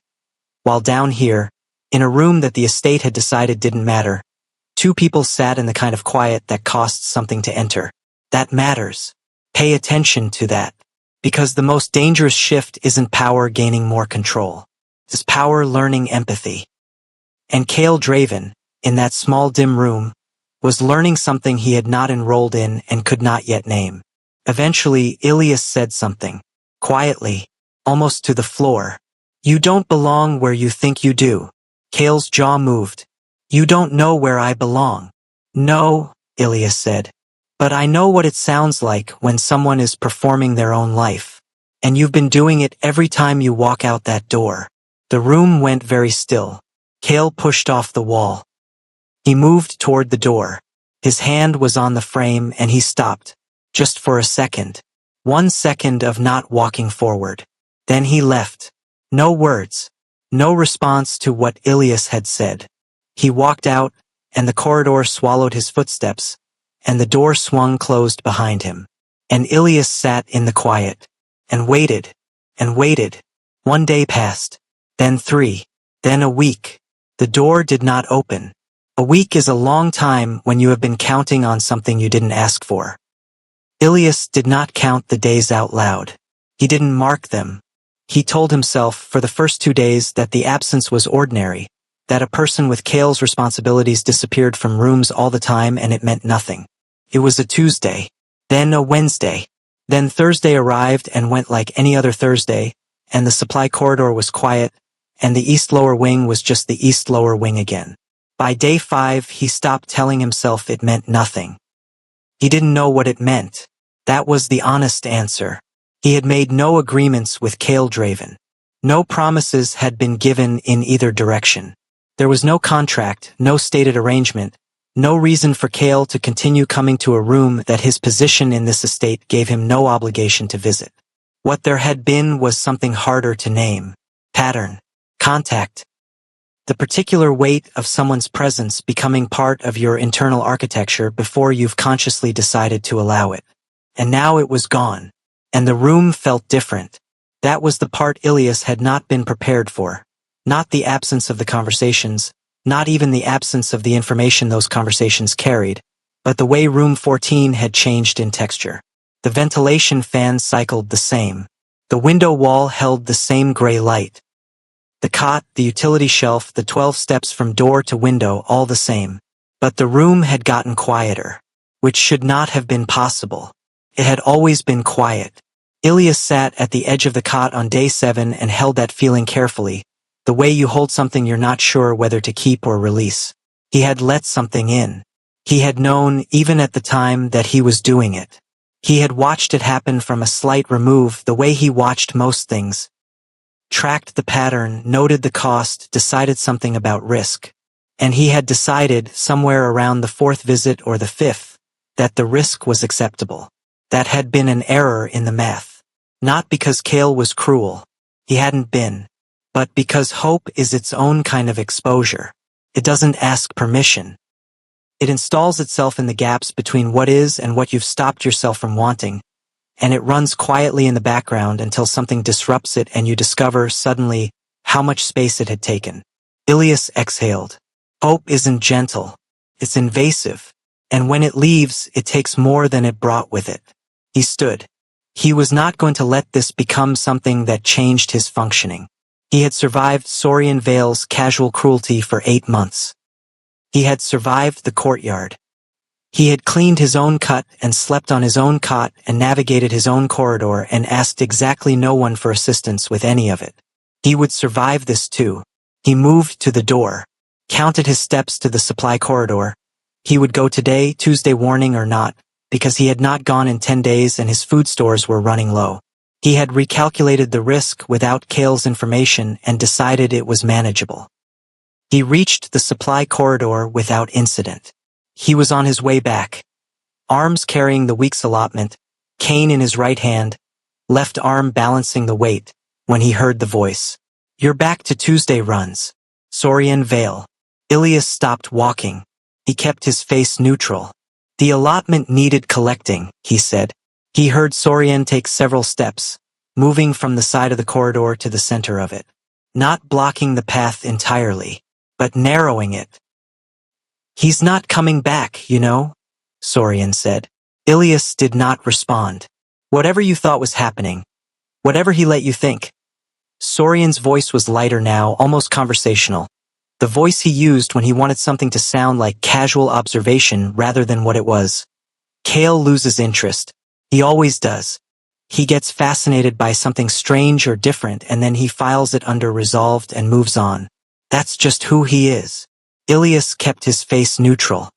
While down here, in a room that the estate had decided didn't matter, two people sat in the kind of quiet that costs something to enter. That matters. Pay attention to that. Because the most dangerous shift isn't power gaining more control. It's power learning empathy. And Cale Draven, in that small dim room, was learning something he had not enrolled in and could not yet name. Eventually, Ilias said something. Quietly, almost to the floor. You don't belong where you think you do. Cale's jaw moved. You don't know where I belong. No, Ilias said. But I know what it sounds like when someone is performing their own life. And you've been doing it every time you walk out that door. The room went very still. Cale pushed off the wall. He moved toward the door. His hand was on the frame and he stopped. Just for a second. 1 second of not walking forward. Then he left. No words. No response to what Ilias had said. He walked out, and the corridor swallowed his footsteps, and the door swung closed behind him. And Ilias sat in the quiet, and waited, and waited. 1 day passed, then 3, then a week. The door did not open. A week is a long time when you have been counting on something you didn't ask for. Ilias did not count the days out loud. He didn't mark them. He told himself for the first 2 days that the absence was ordinary, that a person with Cale's responsibilities disappeared from rooms all the time and it meant nothing. It was a Tuesday, then a Wednesday, then Thursday arrived and went like any other Thursday, and the supply corridor was quiet, and the East Lower Wing was just the East Lower Wing again. By day 5, he stopped telling himself it meant nothing. He didn't know what it meant. That was the honest answer. He had made no agreements with Cale Draven. No promises had been given in either direction. There was no contract, no stated arrangement, no reason for Cale to continue coming to a room that his position in this estate gave him no obligation to visit. What there had been was something harder to name. Pattern. Contact. The particular weight of someone's presence becoming part of your internal architecture before you've consciously decided to allow it. And now it was gone. And the room felt different. That was the part Ilias had not been prepared for. Not the absence of the conversations, not even the absence of the information those conversations carried, but the way room 14 had changed in texture. The ventilation fan cycled the same. The window wall held the same gray light. The cot, the utility shelf, the 12 steps from door to window, all the same. But the room had gotten quieter, which should not have been possible. It had always been quiet. Ilias sat at the edge of the cot on day 7 and held that feeling carefully, the way you hold something you're not sure whether to keep or release. He had let something in. He had known, even at the time, that he was doing it. He had watched it happen from a slight remove, the way he watched most things. Tracked the pattern, noted the cost, decided something about risk. And he had decided, somewhere around the 4th visit or the 5th, that the risk was acceptable. That had been an error in the math. Not because Cale was cruel. He hadn't been. But because hope is its own kind of exposure. It doesn't ask permission. It installs itself in the gaps between what is and what you've stopped yourself from wanting, and it runs quietly in the background until something disrupts it and you discover, suddenly, how much space it had taken. Ilias exhaled. Hope isn't gentle. It's invasive. And when it leaves, it takes more than it brought with it. He stood. He was not going to let this become something that changed his functioning. He had survived Sorian Vale's casual cruelty for 8 months. He had survived the courtyard. He had cleaned his own cut and slept on his own cot and navigated his own corridor and asked exactly no one for assistance with any of it. He would survive this too. He moved to the door, counted his steps to the supply corridor. He would go today, Tuesday warning or not, because he had not gone in 10 days and his food stores were running low. He had recalculated the risk without Cale's information and decided it was manageable. He reached the supply corridor without incident. He was on his way back. Arms carrying the week's allotment, cane in his right hand, left arm balancing the weight, when he heard the voice. You're back to Tuesday runs. Sorian Vale. Ilias stopped walking. He kept his face neutral. The allotment needed collecting, he said. He heard Sorian take several steps, moving from the side of the corridor to the center of it. Not blocking the path entirely, but narrowing it. He's not coming back, you know, Sorian said. Ilias did not respond. Whatever you thought was happening, whatever he let you think. Sorian's voice was lighter now, almost conversational. The voice he used when he wanted something to sound like casual observation rather than what it was. Kale loses interest. He always does. He gets fascinated by something strange or different and then he files it under resolved and moves on. That's just who he is. Ilias kept his face neutral.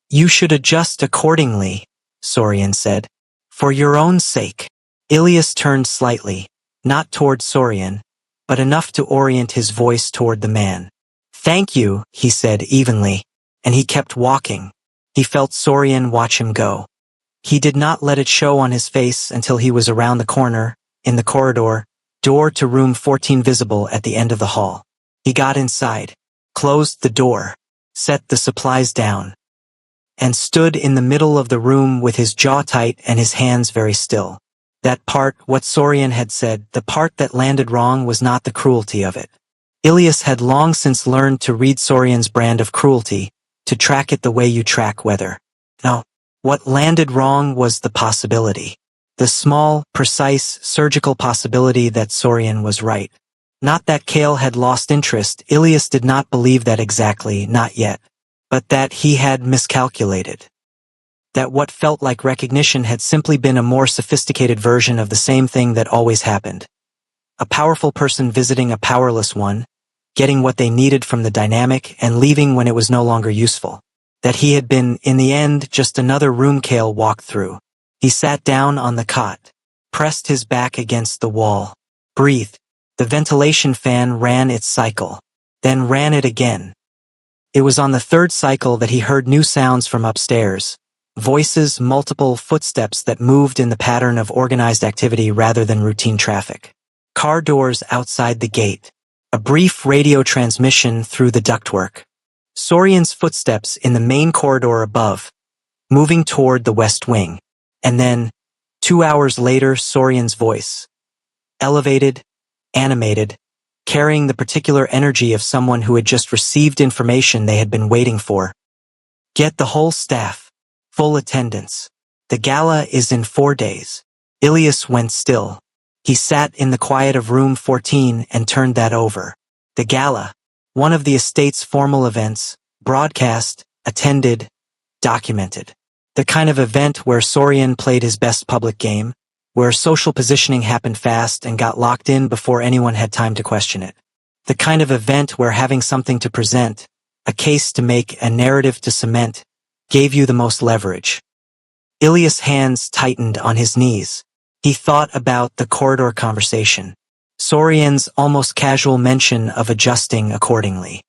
You should adjust accordingly, Sorian said. For your own sake. Ilias turned slightly, not toward Sorian, but enough to orient his voice toward the man. Thank you, he said evenly, and he kept walking. He felt Sorian watch him go. He did not let it show on his face until he was around the corner, in the corridor, door to room 14 visible at the end of the hall. He got inside, closed the door, set the supplies down, and stood in the middle of the room with his jaw tight and his hands very still. That part, what Sorian had said, the part that landed wrong was not the cruelty of it. Ilias had long since learned to read Sorian's brand of cruelty, to track it the way you track weather. No, what landed wrong was the possibility. The small, precise, surgical possibility that Sorian was right. Not that Kale had lost interest, Ilias did not believe that exactly, not yet. But that he had miscalculated. That what felt like recognition had simply been a more sophisticated version of the same thing that always happened. A powerful person visiting a powerless one, getting what they needed from the dynamic and leaving when it was no longer useful. That he had been, in the end, just another room Kale walked through. He sat down on the cot, pressed his back against the wall, breathed. The ventilation fan ran its cycle, then ran it again. It was on the third cycle that he heard new sounds from upstairs. Voices, multiple footsteps that moved in the pattern of organized activity rather than routine traffic. Car doors outside the gate. A brief radio transmission through the ductwork. Sorian's footsteps in the main corridor above, moving toward the west wing. And then, 2 hours later, Sorian's voice. Elevated, animated, carrying the particular energy of someone who had just received information they had been waiting for. Get the whole staff. Full attendance. The gala is in 4 days. Ilias went still. He sat in the quiet of room 14 and turned that over. The gala, one of the estate's formal events, broadcast, attended, documented. The kind of event where Sorian played his best public game, where social positioning happened fast and got locked in before anyone had time to question it. The kind of event where having something to present, a case to make, a narrative to cement, gave you the most leverage. Ilias' hands tightened on his knees. He thought about the corridor conversation. Sorian's almost casual mention of adjusting accordingly.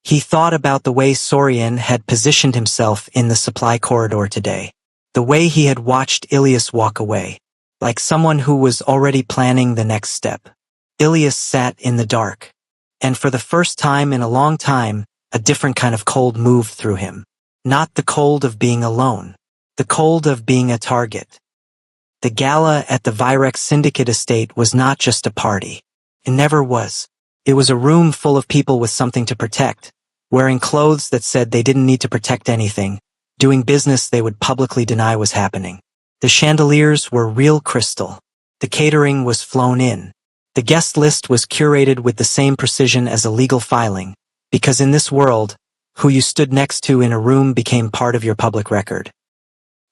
He thought about the way Sorian had positioned himself in the supply corridor today. The way he had watched Ilias walk away. Like someone who was already planning the next step. Ilias sat in the dark. And for the first time in a long time, a different kind of cold moved through him. Not the cold of being alone. The cold of being a target. The gala at the Virex Syndicate estate was not just a party. It never was. It was a room full of people with something to protect, wearing clothes that said they didn't need to protect anything, doing business they would publicly deny was happening. The chandeliers were real crystal. The catering was flown in. The guest list was curated with the same precision as a legal filing, because in this world, who you stood next to in a room became part of your public record.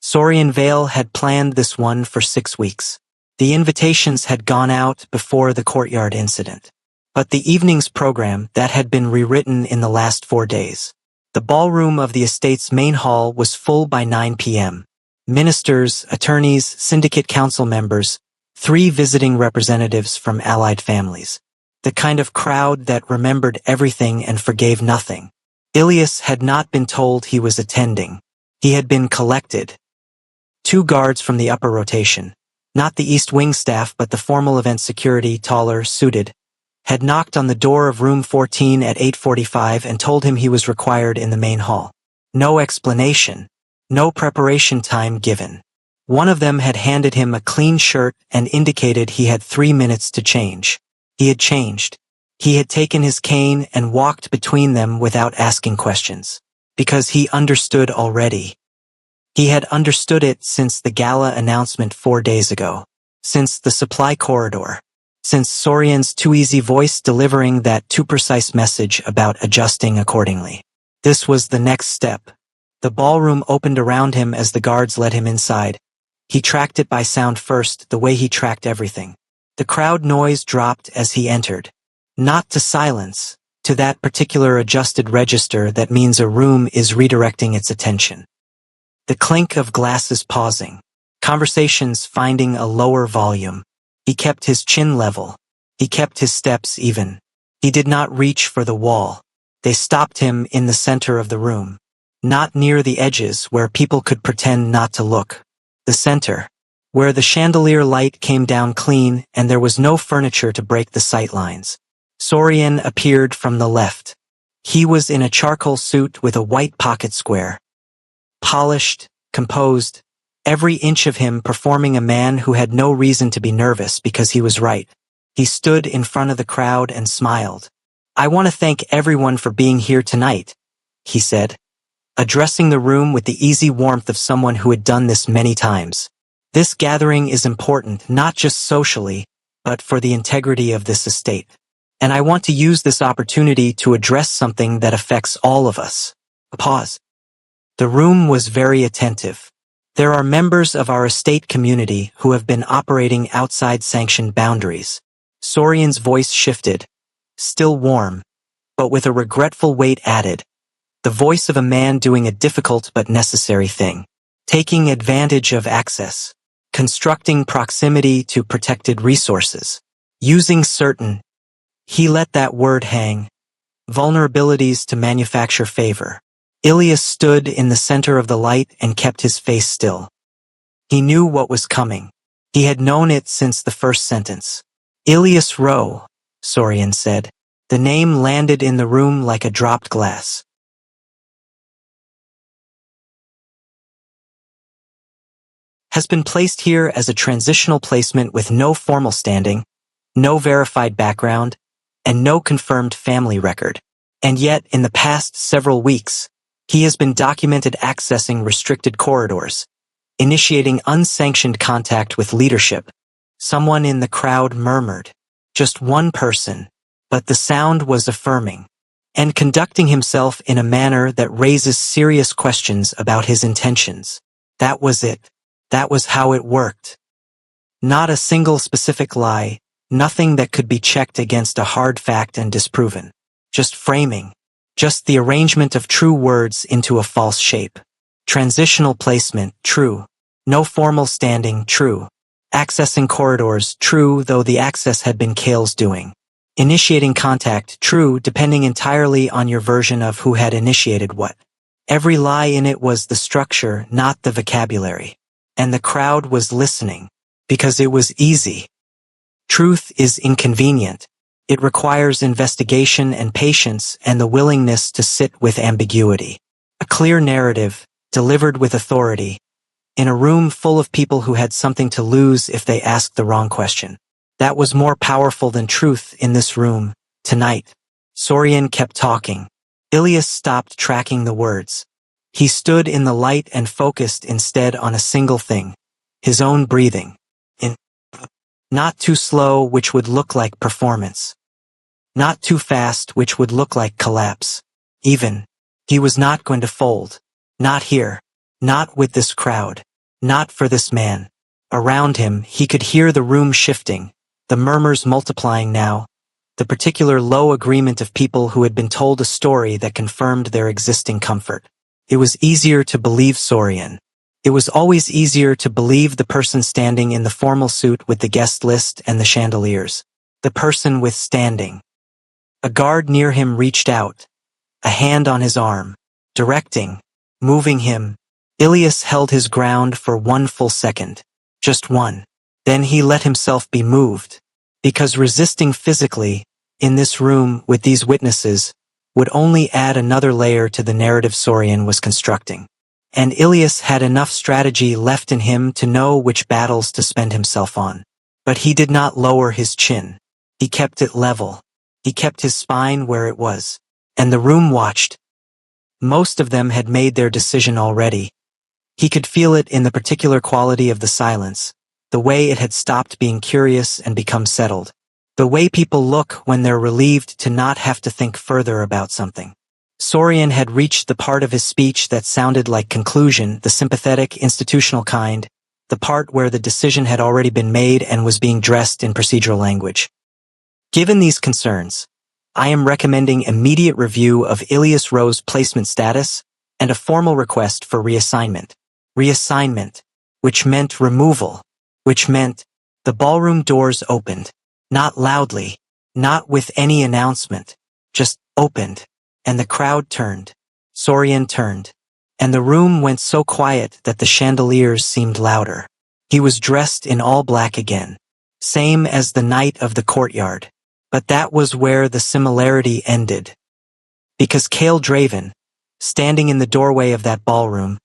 Sorian Vale had planned this one for 6 weeks. The invitations had gone out before the courtyard incident. But the evening's program, that had been rewritten in the last 4 days. The ballroom of the estate's main hall was full by 9 p.m. Ministers, attorneys, syndicate council members, 3 visiting representatives from allied families. The kind of crowd that remembered everything and forgave nothing. Ilias had not been told he was attending. He had been collected. 2 guards from the upper rotation. Not the East Wing staff but the formal event security, taller, suited, had knocked on the door of room 14 at 8:45 and told him he was required in the main hall. No explanation. No preparation time given. One of them had handed him a clean shirt and indicated he had 3 minutes to change. He had changed. He had taken his cane and walked between them without asking questions. Because he understood already. He had understood it since the gala announcement 4 days ago. Since the supply corridor. Since Sorian's too easy voice delivering that too precise message about adjusting accordingly. This was the next step. The ballroom opened around him as the guards led him inside. He tracked it by sound first, the way he tracked everything. The crowd noise dropped as he entered. Not to silence, to that particular adjusted register that means a room is redirecting its attention. The clink of glasses pausing. Conversations finding a lower volume. He kept his chin level. He kept his steps even. He did not reach for the wall. They stopped him in the center of the room. Not near the edges where people could pretend not to look. The center, where the chandelier light came down clean and there was no furniture to break the sight lines. Sorian appeared from the left. He was in a charcoal suit with a white pocket square. Polished, composed, every inch of him performing a man who had no reason to be nervous because he was right. He stood in front of the crowd and smiled. "I want to thank everyone for being here tonight," he said, addressing the room with the easy warmth of someone who had done this many times. "This gathering is important not just socially, but for the integrity of this estate. And I want to use this opportunity to address something that affects all of us." A pause. The room was very attentive. There are members of our estate community who have been operating outside sanctioned boundaries. Sorian's voice shifted, still warm, but with a regretful weight added. The voice of a man doing a difficult but necessary thing. Taking advantage of access. Constructing proximity to protected resources. Using certain, he let that word hang, vulnerabilities to manufacture favor. Ilias stood in the center of the light and kept his face still. He knew what was coming. He had known it since the first sentence. "Ilias Rowe," Sorian said. The name landed in the room like a dropped glass. Has been placed here as a transitional placement with no formal standing, no verified background, and no confirmed family record. And yet, in the past several weeks, he has been documented accessing restricted corridors, initiating unsanctioned contact with leadership. Someone in the crowd murmured. Just one person, but the sound was affirming, and conducting himself in a manner that raises serious questions about his intentions. That was it. That was how it worked. Not a single specific lie, nothing that could be checked against a hard fact and disproven. Just framing. Just the arrangement of true words into a false shape. Transitional placement, true. No formal standing, true. Accessing corridors, true, though the access had been Kale's doing. Initiating contact, true, depending entirely on your version of who had initiated what. Every lie in it was the structure, not the vocabulary. And the crowd was listening, because it was easy. Truth is inconvenient. It requires investigation and patience and the willingness to sit with ambiguity. A clear narrative, delivered with authority, in a room full of people who had something to lose if they asked the wrong question. That was more powerful than truth in this room, tonight. Sorian kept talking. Ilias stopped tracking the words. He stood in the light and focused instead on a single thing, his own breathing. Not too slow, which would look like performance. Not too fast, which would look like collapse. Even, he was not going to fold. Not here. Not with this crowd. Not for this man. Around him, he could hear the room shifting, the murmurs multiplying now, the particular low agreement of people who had been told a story that confirmed their existing comfort. It was easier to believe Sorian. It was always easier to believe the person standing in the formal suit with the guest list and the chandeliers. The person with standing. A guard near him reached out, a hand on his arm, directing, moving him. Ilias held his ground for 1 full second. Just one. Then he let himself be moved. Because resisting physically, in this room, with these witnesses, would only add another layer to the narrative Sorian was constructing. And Ilias had enough strategy left in him to know which battles to spend himself on. But he did not lower his chin. He kept it level. He kept his spine where it was. And the room watched. Most of them had made their decision already. He could feel it in the particular quality of the silence, the way it had stopped being curious and become settled. The way people look when they're relieved to not have to think further about something. Sorian had reached the part of his speech that sounded like conclusion, the sympathetic, institutional kind, the part where the decision had already been made and was being dressed in procedural language. Given these concerns, I am recommending immediate review of Ilias Rowe's placement status and a formal request for reassignment. Reassignment, which meant removal, which meant the ballroom doors opened, not loudly, not with any announcement, just opened, and the crowd turned. Sorian turned, and the room went so quiet that the chandeliers seemed louder. He was dressed in all black again, same as the night of the courtyard. But that was where the similarity ended. Because Cale Draven, standing in the doorway of that ballroom,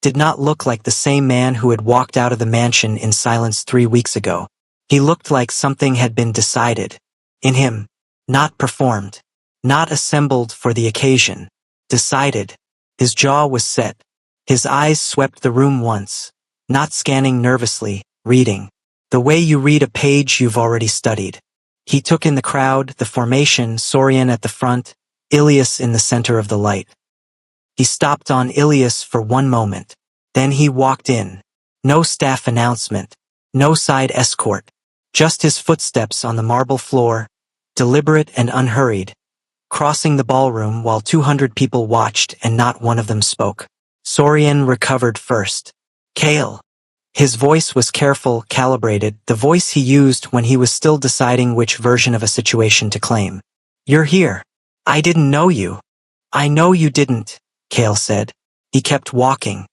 did not look like the same man who had walked out of the mansion in silence 3 weeks ago. He looked like something had been decided. In him. Not performed. Not assembled for the occasion. Decided. His jaw was set. His eyes swept the room once. Not scanning nervously, reading. The way you read a page you've already studied. He took in the crowd, the formation, Sorian at the front, Ilias in the center of the light. He stopped on Ilias for one moment. Then he walked in. No staff announcement. No side escort. Just his footsteps on the marble floor, deliberate and unhurried, crossing the ballroom while 200 people watched and not one of them spoke. Sorian recovered first. Cale. His voice was careful, calibrated, the voice he used when he was still deciding which version of a situation to claim. You're here. I didn't know you. I know you didn't, Cale said. He kept walking.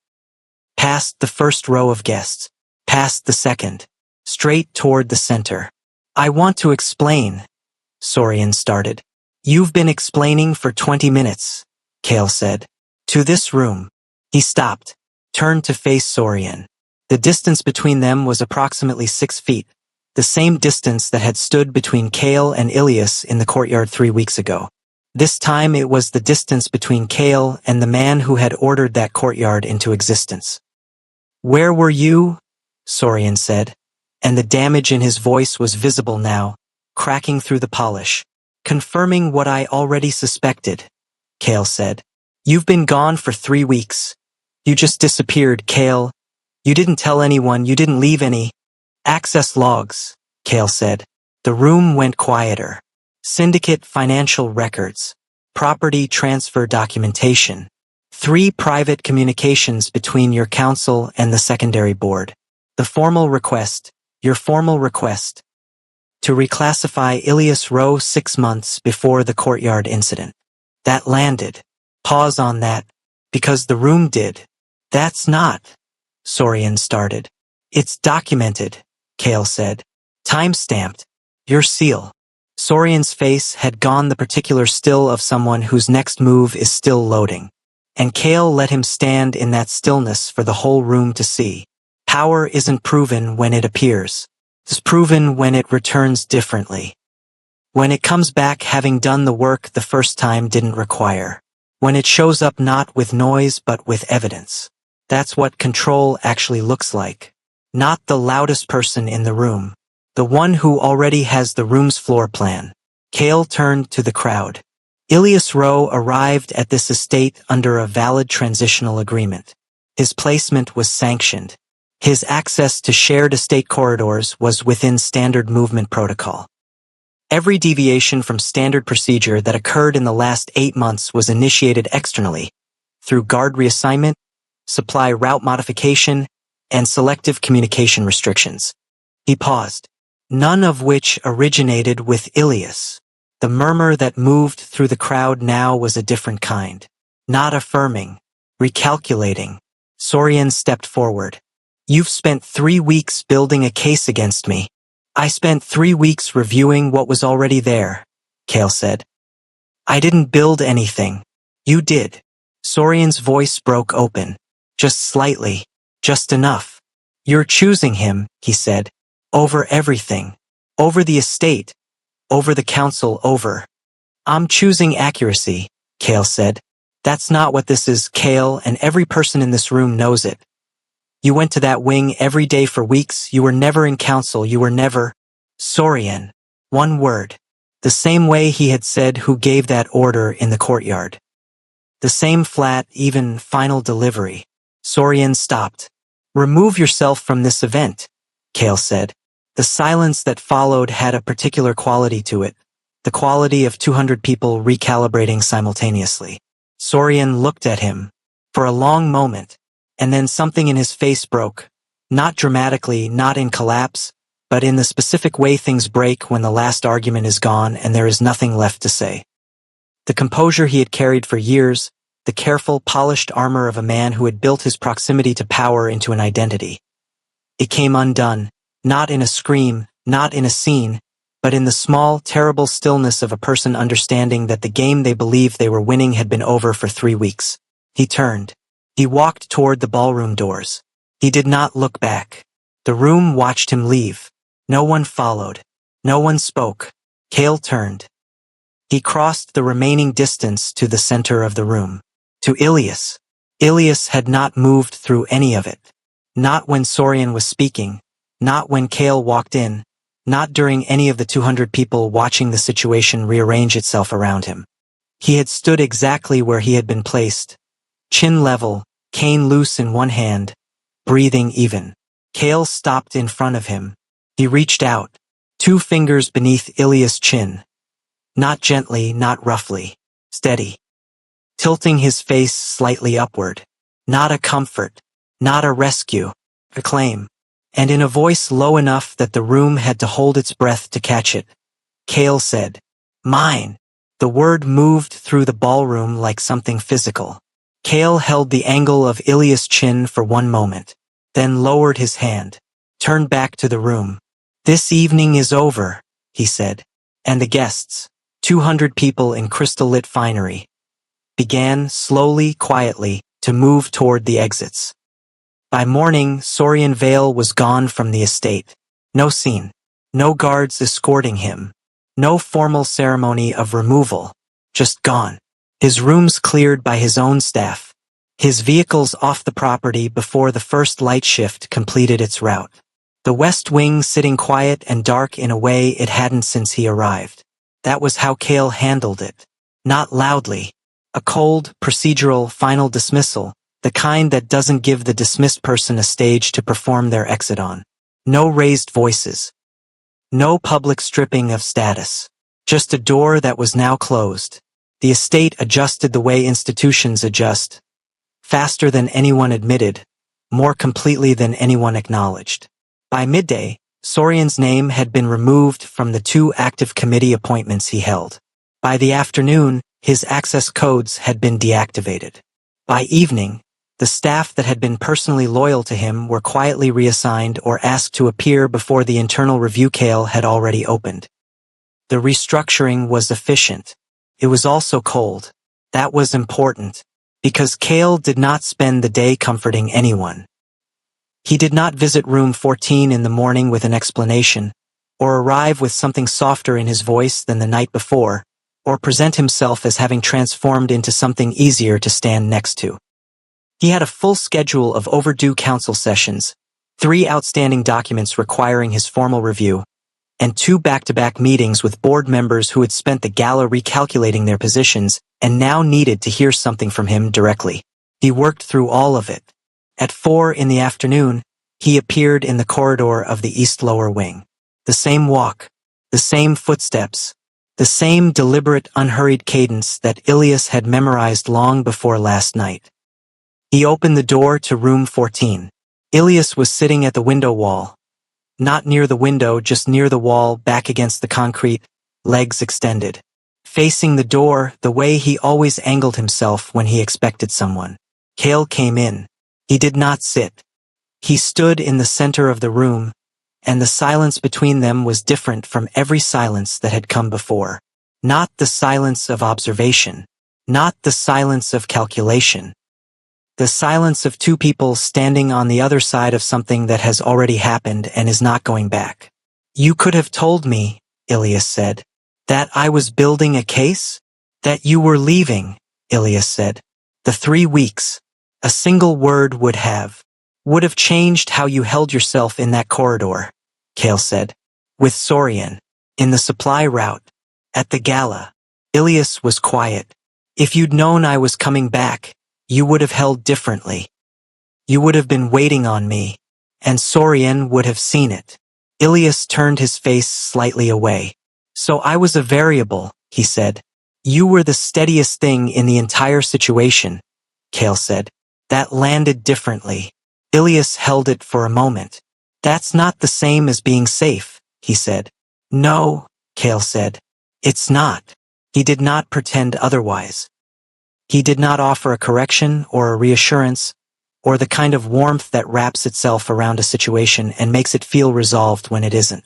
Past the first row of guests. Past the second. Straight toward the center. I want to explain, Sorian started. You've been explaining for 20 minutes, Cale said. To this room. He stopped, turned to face Sorian. The distance between them was approximately 6 feet, the same distance that had stood between Cale and Ilias in the courtyard 3 weeks ago. This time it was the distance between Cale and the man who had ordered that courtyard into existence. Where were you? Sorian said, and the damage in his voice was visible now, cracking through the polish. Confirming what I already suspected, Cale said. You've been gone for 3 weeks. You just disappeared, Cale. You didn't tell anyone, you didn't leave any access logs, Cale said. The room went quieter. Syndicate financial records. Property transfer documentation. 3 private communications between your council and the secondary board. The formal request, your formal request, to reclassify Ilias Rowe 6 months before the courtyard incident. That landed. Pause on that, because the room did. That's not, Sorian started. It's documented, Cale said. Time-stamped. Your seal. Sorian's face had gone the particular still of someone whose next move is still loading. And Cale let him stand in that stillness for the whole room to see. Power isn't proven when it appears. It's proven when it returns differently. When it comes back having done the work the first time didn't require. When it shows up not with noise but with evidence. That's what control actually looks like. Not the loudest person in the room. The one who already has the room's floor plan. Cale turned to the crowd. Ilias Rowe arrived at this estate under a valid transitional agreement. His placement was sanctioned. His access to shared estate corridors was within standard movement protocol. Every deviation from standard procedure that occurred in the last 8 months was initiated externally, through guard reassignment, supply route modification, and selective communication restrictions. He paused, none of which originated with Ilias. The murmur that moved through the crowd now was a different kind. Not affirming, recalculating. Sorian stepped forward. You've spent 3 weeks building a case against me. I spent 3 weeks reviewing what was already there. Kale said. I didn't build anything. You did. Sorian's voice broke open. Just slightly. Just enough. You're choosing him, he said. Over everything. Over the estate. Over the council, over. I'm choosing accuracy, Kale said. That's not what this is, Kale, and every person in this room knows it. You went to that wing every day for weeks, you were never in council, you were never… Sorian. One word. The same way he had said who gave that order in the courtyard. The same flat, even, final delivery. Sorian stopped. Remove yourself from this event, Kale said. The silence that followed had a particular quality to it, the quality of 200 people recalibrating simultaneously. Sorian looked at him for a long moment, and then something in his face broke, not dramatically, not in collapse, but in the specific way things break when the last argument is gone and there is nothing left to say. The composure he had carried for years, the careful, polished armor of a man who had built his proximity to power into an identity. It came undone, not in a scream, not in a scene, but in the small, terrible stillness of a person understanding that the game they believed they were winning had been over for 3 weeks. He turned. He walked toward the ballroom doors. He did not look back. The room watched him leave. No one followed. No one spoke. Kale turned. He crossed the remaining distance to the center of the room. To Ilias. Ilias had not moved through any of it. Not when Sorian was speaking. Not when Kale walked in. Not during any of the 200 people watching the situation rearrange itself around him. He had stood exactly where he had been placed. Chin level, cane loose in one hand, breathing even. Kale stopped in front of him. He reached out, 2 fingers beneath Ilias' chin. Not gently, not roughly. Steady. Tilting his face slightly upward. Not a comfort. Not a rescue. A claim. And in a voice low enough that the room had to hold its breath to catch it, Kale said, "Mine." The word moved through the ballroom like something physical. Kale held the angle of Ilias' chin for one moment, then lowered his hand, turned back to the room. "This evening is over," he said, and the guests, 200 people in crystal-lit finery, began, slowly, quietly, to move toward the exits. By morning, Sorian Vale was gone from the estate. No scene. No guards escorting him. No formal ceremony of removal. Just gone. His rooms cleared by his own staff. His vehicles off the property before the first light shift completed its route. The West Wing sitting quiet and dark in a way it hadn't since he arrived. That was how Kale handled it. Not loudly. A cold, procedural, final dismissal, the kind that doesn't give the dismissed person a stage to perform their exit on. No raised voices. No public stripping of status. Just a door that was now closed. The estate adjusted the way institutions adjust. Faster than anyone admitted. More completely than anyone acknowledged. By midday, Sorian's name had been removed from the 2 active committee appointments he held. By the afternoon, his access codes had been deactivated. By evening, the staff that had been personally loyal to him were quietly reassigned or asked to appear before the internal review Kale had already opened. The restructuring was efficient. It was also cold. That was important, because Kale did not spend the day comforting anyone. He did not visit room 14 in the morning with an explanation, or arrive with something softer in his voice than the night before, or present himself as having transformed into something easier to stand next to. He had a full schedule of overdue council sessions, 3 outstanding documents requiring his formal review, and 2 back-to-back meetings with board members who had spent the gala recalculating their positions and now needed to hear something from him directly. He worked through all of it. At 4 in the afternoon, he appeared in the corridor of the East Lower Wing. The same walk, the same footsteps, the same deliberate, unhurried cadence that Ilias had memorized long before last night. He opened the door to room 14. Ilias was sitting at the window wall. Not near the window, just near the wall, back against the concrete, legs extended. Facing the door, the way he always angled himself when he expected someone. Kale came in. He did not sit. He stood in the center of the room, and the silence between them was different from every silence that had come before. Not the silence of observation. Not the silence of calculation. The silence of two people standing on the other side of something that has already happened and is not going back. You could have told me, Ilias said. That I was building a case? That you were leaving, Ilias said. The 3 weeks. A single word would have changed how you held yourself in that corridor, Kale said. With Sorian. In the supply route. At the gala. Ilias was quiet. If you'd known I was coming back, you would have held differently. You would have been waiting on me, and Sorian would have seen it. Ilias turned his face slightly away. So I was a variable, he said. You were the steadiest thing in the entire situation, Kale said. That landed differently. Ilias held it for a moment. That's not the same as being safe, he said. No, Kale said. It's not. He did not pretend otherwise. He did not offer a correction or a reassurance, or the kind of warmth that wraps itself around a situation and makes it feel resolved when it isn't.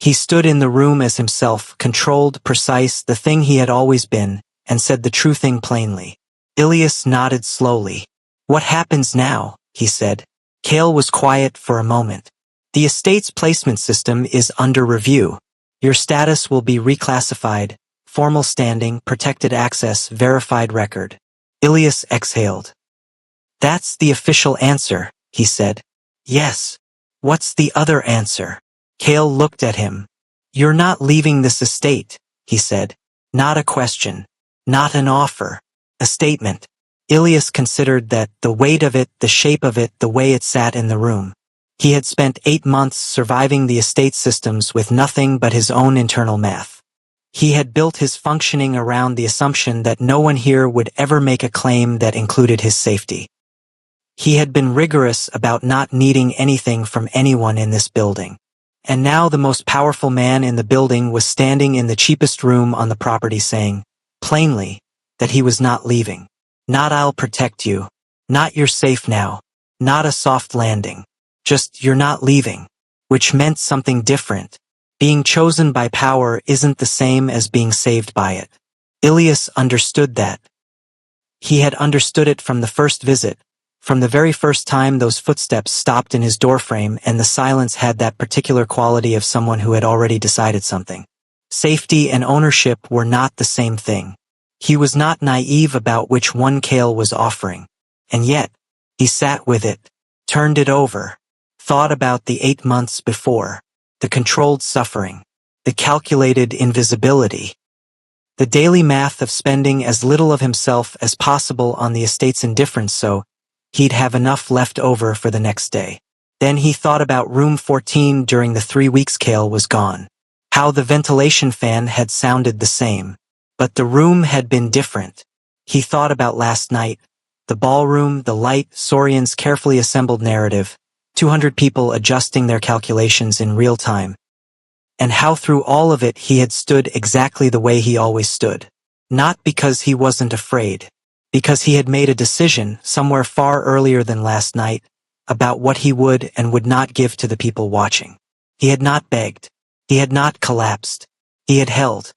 He stood in the room as himself, controlled, precise, the thing he had always been, and said the true thing plainly. Ilias nodded slowly. What happens now? He said. Kale was quiet for a moment. The estate's placement system is under review. Your status will be reclassified. Formal standing, protected access, verified record. Ilias exhaled. That's the official answer, he said. Yes. What's the other answer? Kale looked at him. You're not leaving this estate, he said. Not a question. Not an offer. A statement. Ilias considered that, the weight of it, the shape of it, the way it sat in the room. He had spent 8 months surviving the estate systems with nothing but his own internal math. He had built his functioning around the assumption that no one here would ever make a claim that included his safety. He had been rigorous about not needing anything from anyone in this building. And now the most powerful man in the building was standing in the cheapest room on the property saying, plainly, that he was not leaving. Not I'll protect you. Not you're safe now. Not a soft landing. Just you're not leaving. Which meant something different. Being chosen by power isn't the same as being saved by it. Ilias understood that. He had understood it from the first visit, from the very first time those footsteps stopped in his doorframe, and the silence had that particular quality of someone who had already decided something. Safety and ownership were not the same thing. He was not naive about which one Kale was offering. And yet, he sat with it, turned it over, thought about the 8 months before. The controlled suffering, the calculated invisibility, the daily math of spending as little of himself as possible on the estate's indifference so he'd have enough left over for the next day. Then he thought about room 14 during the 3 weeks Kale was gone. How the ventilation fan had sounded the same, but the room had been different. He thought about last night, the ballroom, the light, Sorian's carefully assembled narrative, 200 people adjusting their calculations in real time. And how through all of it he had stood exactly the way he always stood. Not because he wasn't afraid. Because he had made a decision, somewhere far earlier than last night, about what he would and would not give to the people watching. He had not begged. He had not collapsed. He had held.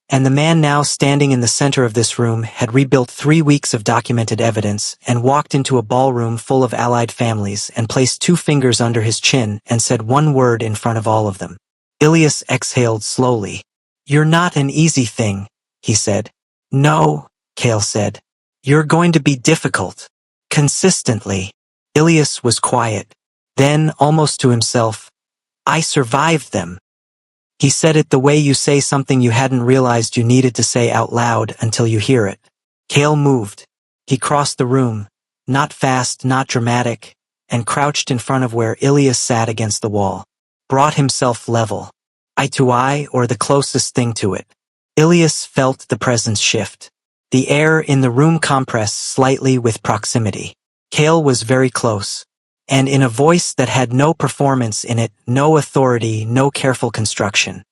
And the man now standing in the center of this room had rebuilt 3 weeks of documented evidence and walked into a ballroom full of allied families and placed 2 fingers under his chin and said one word in front of all of them. Ilias exhaled slowly. You're not an easy thing, he said. No, Kale said. You're going to be difficult. Consistently. Ilias was quiet. Then, almost to himself, I survived them. He said it the way you say something you hadn't realized you needed to say out loud until you hear it. Kale moved. He crossed the room, not fast, not dramatic, and crouched in front of where Ilias sat against the wall. Brought himself level. Eye to eye, or the closest thing to it. Ilias felt the presence shift. The air in the room compressed slightly with proximity. Kale was very close. And in a voice that had no performance in it, no authority, no careful construction.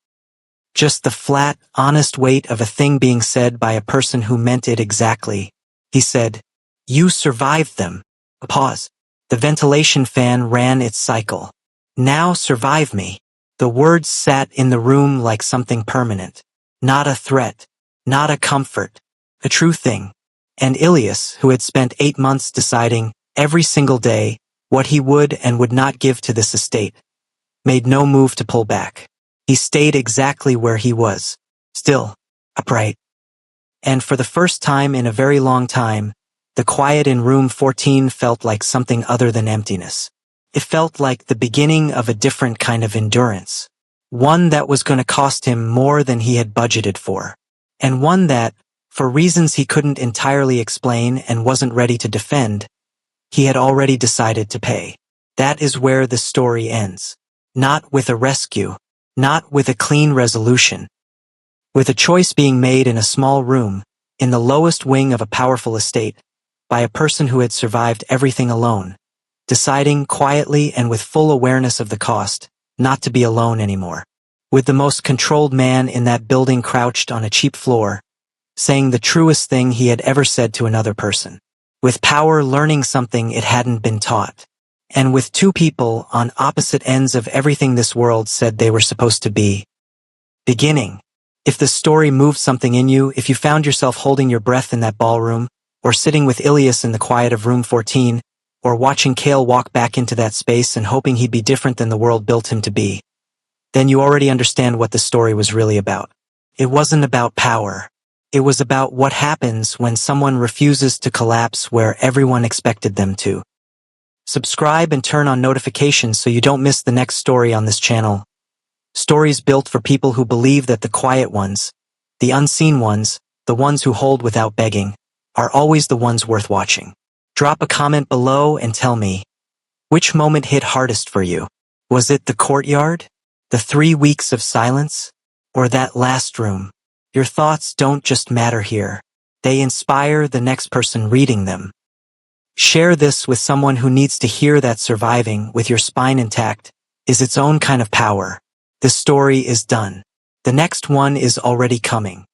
Just the flat, honest weight of a thing being said by a person who meant it exactly. He said, You survived them. A pause. The ventilation fan ran its cycle. Now survive me. The words sat in the room like something permanent. Not a threat. Not a comfort. A true thing. And Ilias, who had spent 8 months deciding, every single day, what he would and would not give to this estate, made no move to pull back. He stayed exactly where he was. Still, upright. And for the first time in a very long time, the quiet in room 14 felt like something other than emptiness. It felt like the beginning of a different kind of endurance. One that was going to cost him more than he had budgeted for. And one that, for reasons he couldn't entirely explain and wasn't ready to defend, he had already decided to pay. That is where the story ends. Not with a rescue. Not with a clean resolution. With a choice being made in a small room, in the lowest wing of a powerful estate, by a person who had survived everything alone, deciding quietly and with full awareness of the cost, not to be alone anymore. With the most controlled man in that building crouched on a cheap floor, saying the truest thing he had ever said to another person. With power learning something it hadn't been taught. And with two people on opposite ends of everything this world said they were supposed to be. Beginning. If the story moved something in you, if you found yourself holding your breath in that ballroom, or sitting with Ilias in the quiet of room 14, or watching Kale walk back into that space and hoping he'd be different than the world built him to be, then you already understand what the story was really about. It wasn't about power. It was about what happens when someone refuses to collapse where everyone expected them to. Subscribe and turn on notifications so you don't miss the next story on this channel. Stories built for people who believe that the quiet ones, the unseen ones, the ones who hold without begging, are always the ones worth watching. Drop a comment below and tell me, which moment hit hardest for you? Was it the courtyard? The 3 weeks of silence? Or that last room? Your thoughts don't just matter here. They inspire the next person reading them. Share this with someone who needs to hear that surviving, with your spine intact, is its own kind of power. The story is done. The next one is already coming.